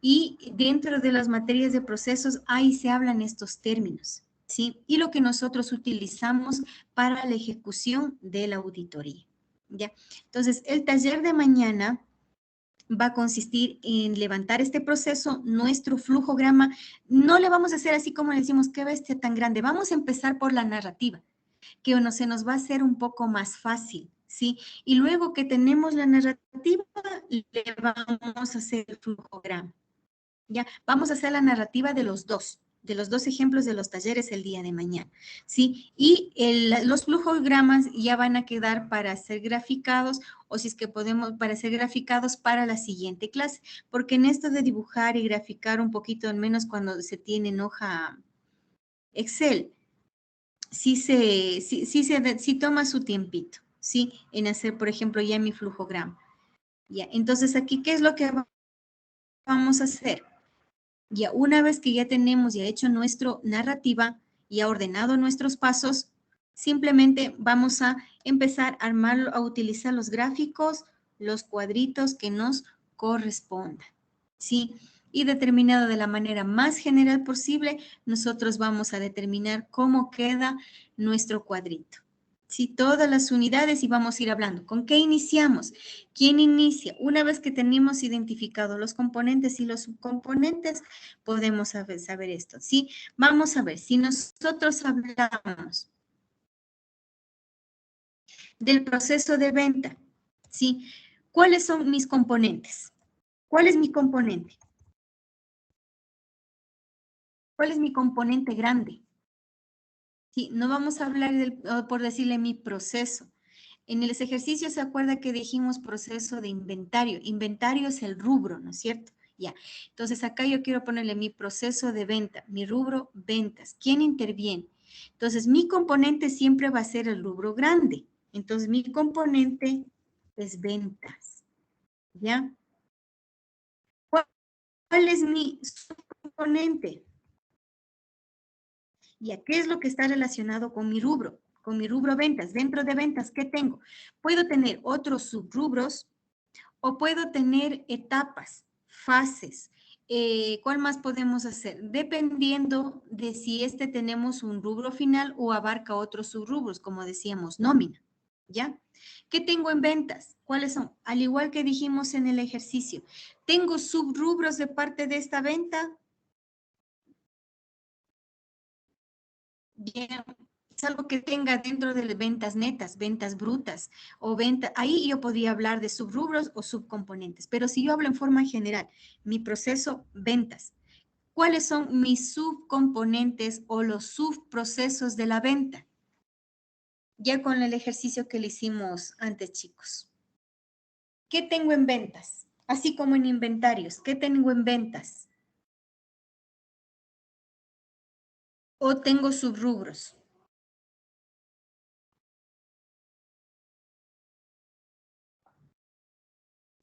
y dentro de las materias de procesos ahí se hablan estos términos, ¿sí? Y lo que nosotros utilizamos para la ejecución de la auditoría, ¿ya? Entonces, el taller de mañana va a consistir en levantar este proceso, nuestro flujograma. No le vamos a hacer así como le decimos, qué bestia tan grande. Vamos a empezar por la narrativa, que se nos va a hacer un poco más fácil, ¿sí? Y luego que tenemos la narrativa, le vamos a hacer el flujograma. ¿Ya? Vamos a hacer la narrativa de los dos ejemplos de los talleres el día de mañana, ¿sí? Y los flujogramas ya van a quedar para ser graficados o si es que podemos, para ser graficados para la siguiente clase, porque en esto de dibujar y graficar un poquito, al menos cuando se tiene en hoja Excel, sí toma su tiempito, ¿sí? En hacer, por ejemplo, ya mi flujograma. Ya, entonces aquí, ¿qué es lo que vamos a hacer? Ya una vez que ya tenemos ya hecho nuestra narrativa y ha ordenado nuestros pasos, simplemente vamos a empezar a armar, a utilizar los gráficos, los cuadritos que nos correspondan, ¿sí? Y determinado de la manera más general posible, nosotros vamos a determinar cómo queda nuestro cuadrito. Sí, todas las unidades y vamos a ir hablando. ¿Con qué iniciamos? ¿Quién inicia? Una vez que tenemos identificado los componentes y los subcomponentes, podemos saber esto, ¿sí? Vamos a ver, si nosotros hablamos del proceso de venta, ¿sí? ¿Cuáles son mis componentes? ¿Cuál es mi componente? ¿Cuál es mi componente grande? Sí, no vamos a hablar por decirle mi proceso. En los ejercicios se acuerda que dijimos proceso de inventario. Inventario es el rubro, ¿no es cierto? Ya. Entonces acá yo quiero ponerle mi proceso de venta, mi rubro ventas. ¿Quién interviene? Entonces mi componente siempre va a ser el rubro grande. Entonces mi componente es ventas. ¿Ya? ¿Cuál es mi subcomponente? ¿Ya qué es lo que está relacionado con mi rubro? Con mi rubro ventas. Dentro de ventas, ¿qué tengo? Puedo tener otros subrubros o puedo tener etapas, fases. ¿Cuál más podemos hacer? Dependiendo de si tenemos un rubro final o abarca otros subrubros, como decíamos, nómina. ¿Ya? ¿Qué tengo en ventas? ¿Cuáles son? Al igual que dijimos en el ejercicio, ¿tengo subrubros de parte de esta venta? Bien, es algo que tenga dentro de ventas netas, ventas brutas o venta. Ahí yo podría hablar de subrubros o subcomponentes. Pero si yo hablo en forma general, mi proceso ventas, ¿cuáles son mis subcomponentes o los subprocesos de la venta? Ya con el ejercicio que le hicimos antes, chicos. ¿Qué tengo en ventas? Así como en inventarios, ¿qué tengo en ventas? ¿O tengo subrubros?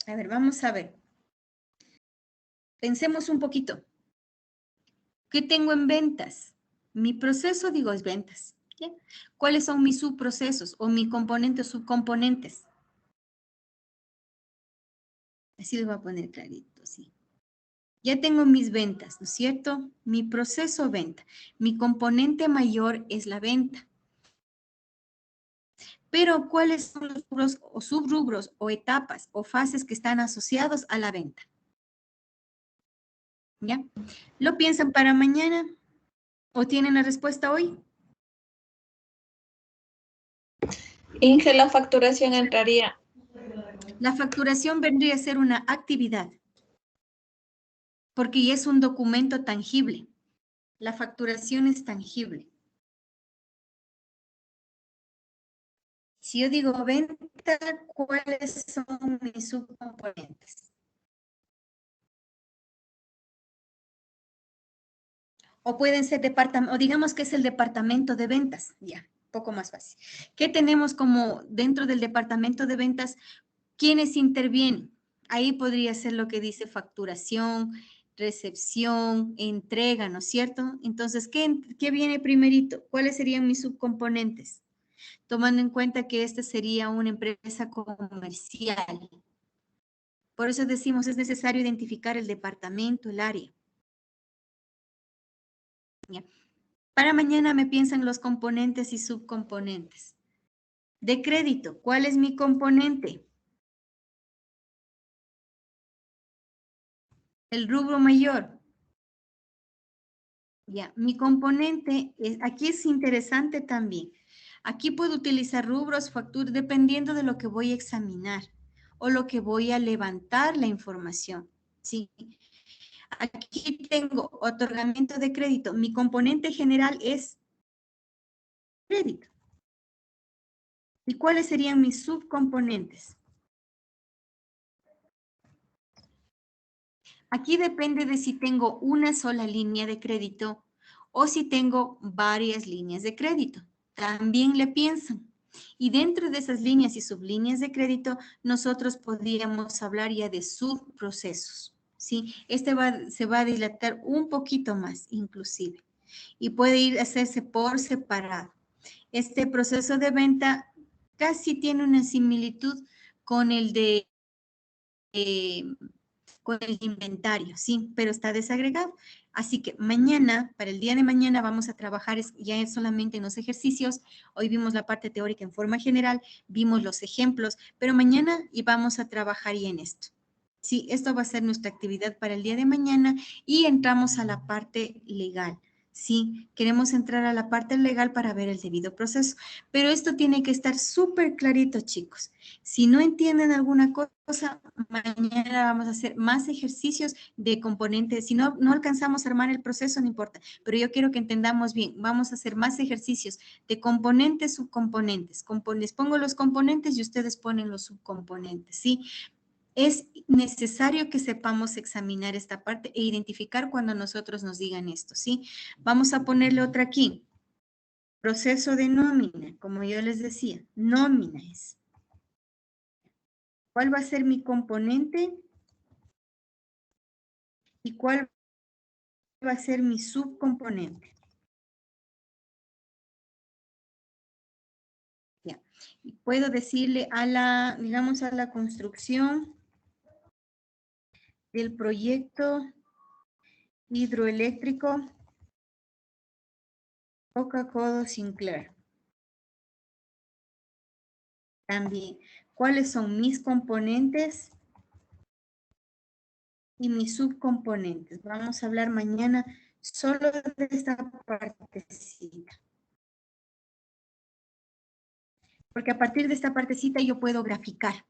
A ver, vamos a ver. Pensemos un poquito. ¿Qué tengo en ventas? Mi proceso, digo, es ventas. ¿Ya? ¿Cuáles son mis subprocesos o mis componentes, subcomponentes? Así les voy a poner clarito, sí. Ya tengo mis ventas, ¿no es cierto? Mi proceso venta. Mi componente mayor es la venta. Pero, ¿cuáles son los rubros o subrubros o etapas o fases que están asociados a la venta? ¿Ya? ¿Lo piensan para mañana? ¿O tienen la respuesta hoy? Inge, la facturación entraría. La facturación vendría a ser una actividad, porque ya es un documento tangible. La facturación es tangible. Si yo digo venta, ¿cuáles son mis subcomponentes? O pueden ser departamentos, o digamos que es el departamento de ventas, ya, poco más fácil. ¿Qué tenemos como dentro del departamento de ventas? ¿Quiénes intervienen? Ahí podría ser lo que dice facturación, recepción, entrega, ¿no es cierto? Entonces, ¿qué viene primerito? ¿Cuáles serían mis subcomponentes? Tomando en cuenta que esta sería una empresa comercial. Por eso decimos, es necesario identificar el departamento, el área. ¿Ya? Para mañana me piensan los componentes y subcomponentes. De crédito, ¿cuál es mi componente? El rubro mayor. Ya, mi componente, aquí es interesante también. Aquí puedo utilizar rubros, facturas, dependiendo de lo que voy a examinar o lo que voy a levantar la información. ¿Sí? Aquí tengo otorgamiento de crédito. Mi componente general es crédito. ¿Y cuáles serían mis subcomponentes? Aquí depende de si tengo una sola línea de crédito o si tengo varias líneas de crédito. También le piensan. Y dentro de esas líneas y sublíneas de crédito, nosotros podríamos hablar ya de subprocesos. ¿Sí? Se va a dilatar un poquito más, inclusive. Y puede ir a hacerse por separado. Este proceso de venta casi tiene una similitud con el de con el inventario, sí, pero está desagregado. Así que mañana, para el día de mañana, vamos a trabajar ya solamente en los ejercicios. Hoy vimos la parte teórica en forma general, vimos los ejemplos, pero mañana y vamos a trabajar ya en esto. Sí, esto va a ser nuestra actividad para el día de mañana y entramos a la parte legal. Sí, queremos entrar a la parte legal para ver el debido proceso, pero esto tiene que estar súper clarito, chicos. Si no entienden alguna cosa, mañana vamos a hacer más ejercicios de componentes. Si no alcanzamos a armar el proceso, no importa, pero yo quiero que entendamos bien. Vamos a hacer más ejercicios de componentes, subcomponentes. Les pongo los componentes y ustedes ponen los subcomponentes, ¿sí? Es necesario que sepamos examinar esta parte e identificar cuando nosotros nos digan esto, ¿sí? Vamos a ponerle otra aquí. Proceso de nómina, como yo les decía, nómina es. ¿Cuál va a ser mi componente? ¿Y cuál va a ser mi subcomponente? Ya. Y puedo decirle a la, digamos, a la construcción del proyecto hidroeléctrico Coca-Cola Sinclair. También, ¿cuáles son mis componentes y mis subcomponentes? Vamos a hablar mañana solo de esta partecita. porque a partir de esta partecita yo puedo graficar,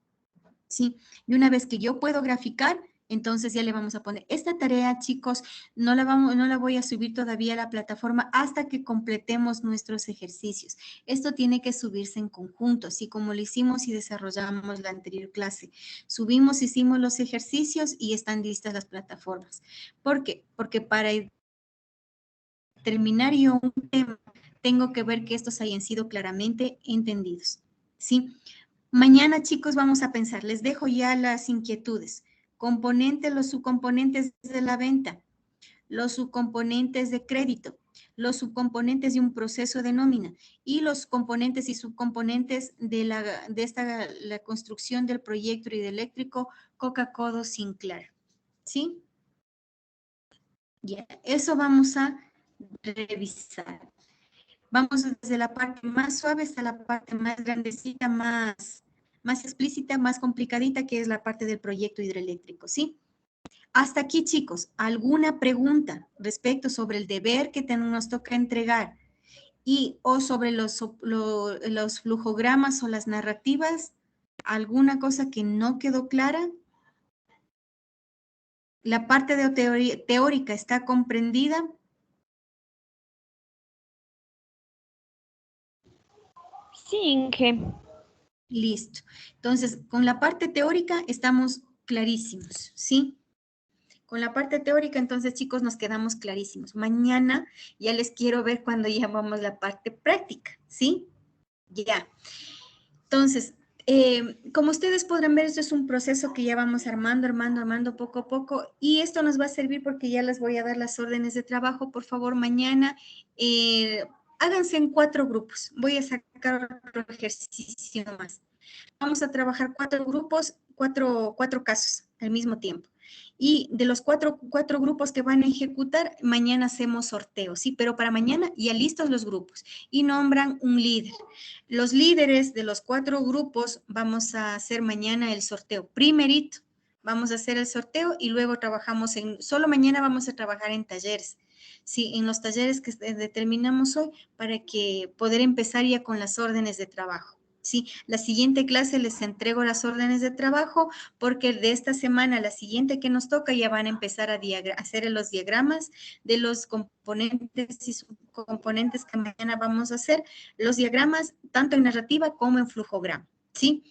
¿sí? Y una vez que yo puedo graficar, entonces ya le vamos a poner esta tarea, chicos, no la voy a subir todavía a la plataforma hasta que completemos nuestros ejercicios. Esto tiene que subirse en conjunto, así como lo hicimos y desarrollamos la anterior clase. Subimos, hicimos los ejercicios y están listas las plataformas. ¿Por qué? Porque para terminar yo un tema, tengo que ver que estos hayan sido claramente entendidos, ¿sí? Mañana, chicos, vamos a pensar, les dejo ya las inquietudes. Componentes, los subcomponentes de la venta, los subcomponentes de crédito, los subcomponentes de un proceso de nómina y los componentes y subcomponentes de la construcción del proyecto hidroeléctrico Coca-Cola Sinclair. ¿Sí? Ya, eso vamos a revisar. Vamos desde la parte más suave hasta la parte más grandecita, más explícita, más complicadita, que es la parte del proyecto hidroeléctrico, ¿sí? Hasta aquí, chicos, ¿alguna pregunta respecto sobre el deber que nos toca entregar o sobre los flujogramas o las narrativas? ¿Alguna cosa que no quedó clara? ¿La parte de teórica está comprendida? Sí, Inge. Listo. Entonces, con la parte teórica estamos clarísimos, ¿sí? Con la parte teórica, entonces, chicos, nos quedamos clarísimos. Mañana ya les quiero ver cuando ya vamos la parte práctica, ¿sí? Ya. Entonces, como ustedes podrán ver, esto es un proceso que ya vamos armando poco a poco, y esto nos va a servir porque ya les voy a dar las órdenes de trabajo. Por favor, mañana háganse en 4 grupos. Voy a sacar otro ejercicio más. Vamos a trabajar 4 grupos, 4 casos al mismo tiempo. Y de los 4 grupos que van a ejecutar, mañana hacemos sorteo, ¿sí? Pero para mañana ya listos los grupos y nombran un líder. Los líderes de los 4 grupos vamos a hacer mañana el sorteo. Primerito, vamos a hacer el sorteo y luego trabajamos solo mañana vamos a trabajar en talleres. Sí, en los talleres que determinamos hoy para que poder empezar ya con las órdenes de trabajo. Sí, la siguiente clase les entrego las órdenes de trabajo porque de esta semana, la siguiente que nos toca, ya van a empezar a hacer los diagramas de los componentes y subcomponentes que mañana vamos a hacer, los diagramas tanto en narrativa como en flujograma, ¿sí?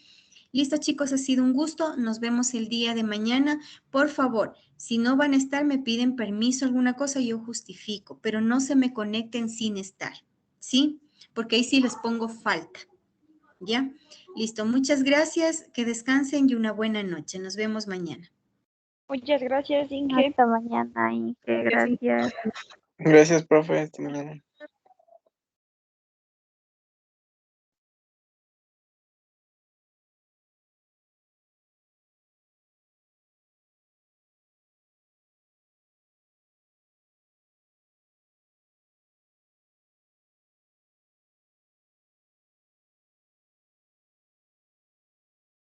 Listo, chicos, ha sido un gusto. Nos vemos el día de mañana. Por favor, si no van a estar, me piden permiso, alguna cosa, yo justifico, pero no se me conecten sin estar, ¿sí? Porque ahí sí les pongo falta. ¿Ya? Listo, muchas gracias, que descansen y una buena noche. Nos vemos mañana. Muchas gracias, Inge. Hasta mañana, Inge. Gracias. Gracias, profe. Hasta mañana.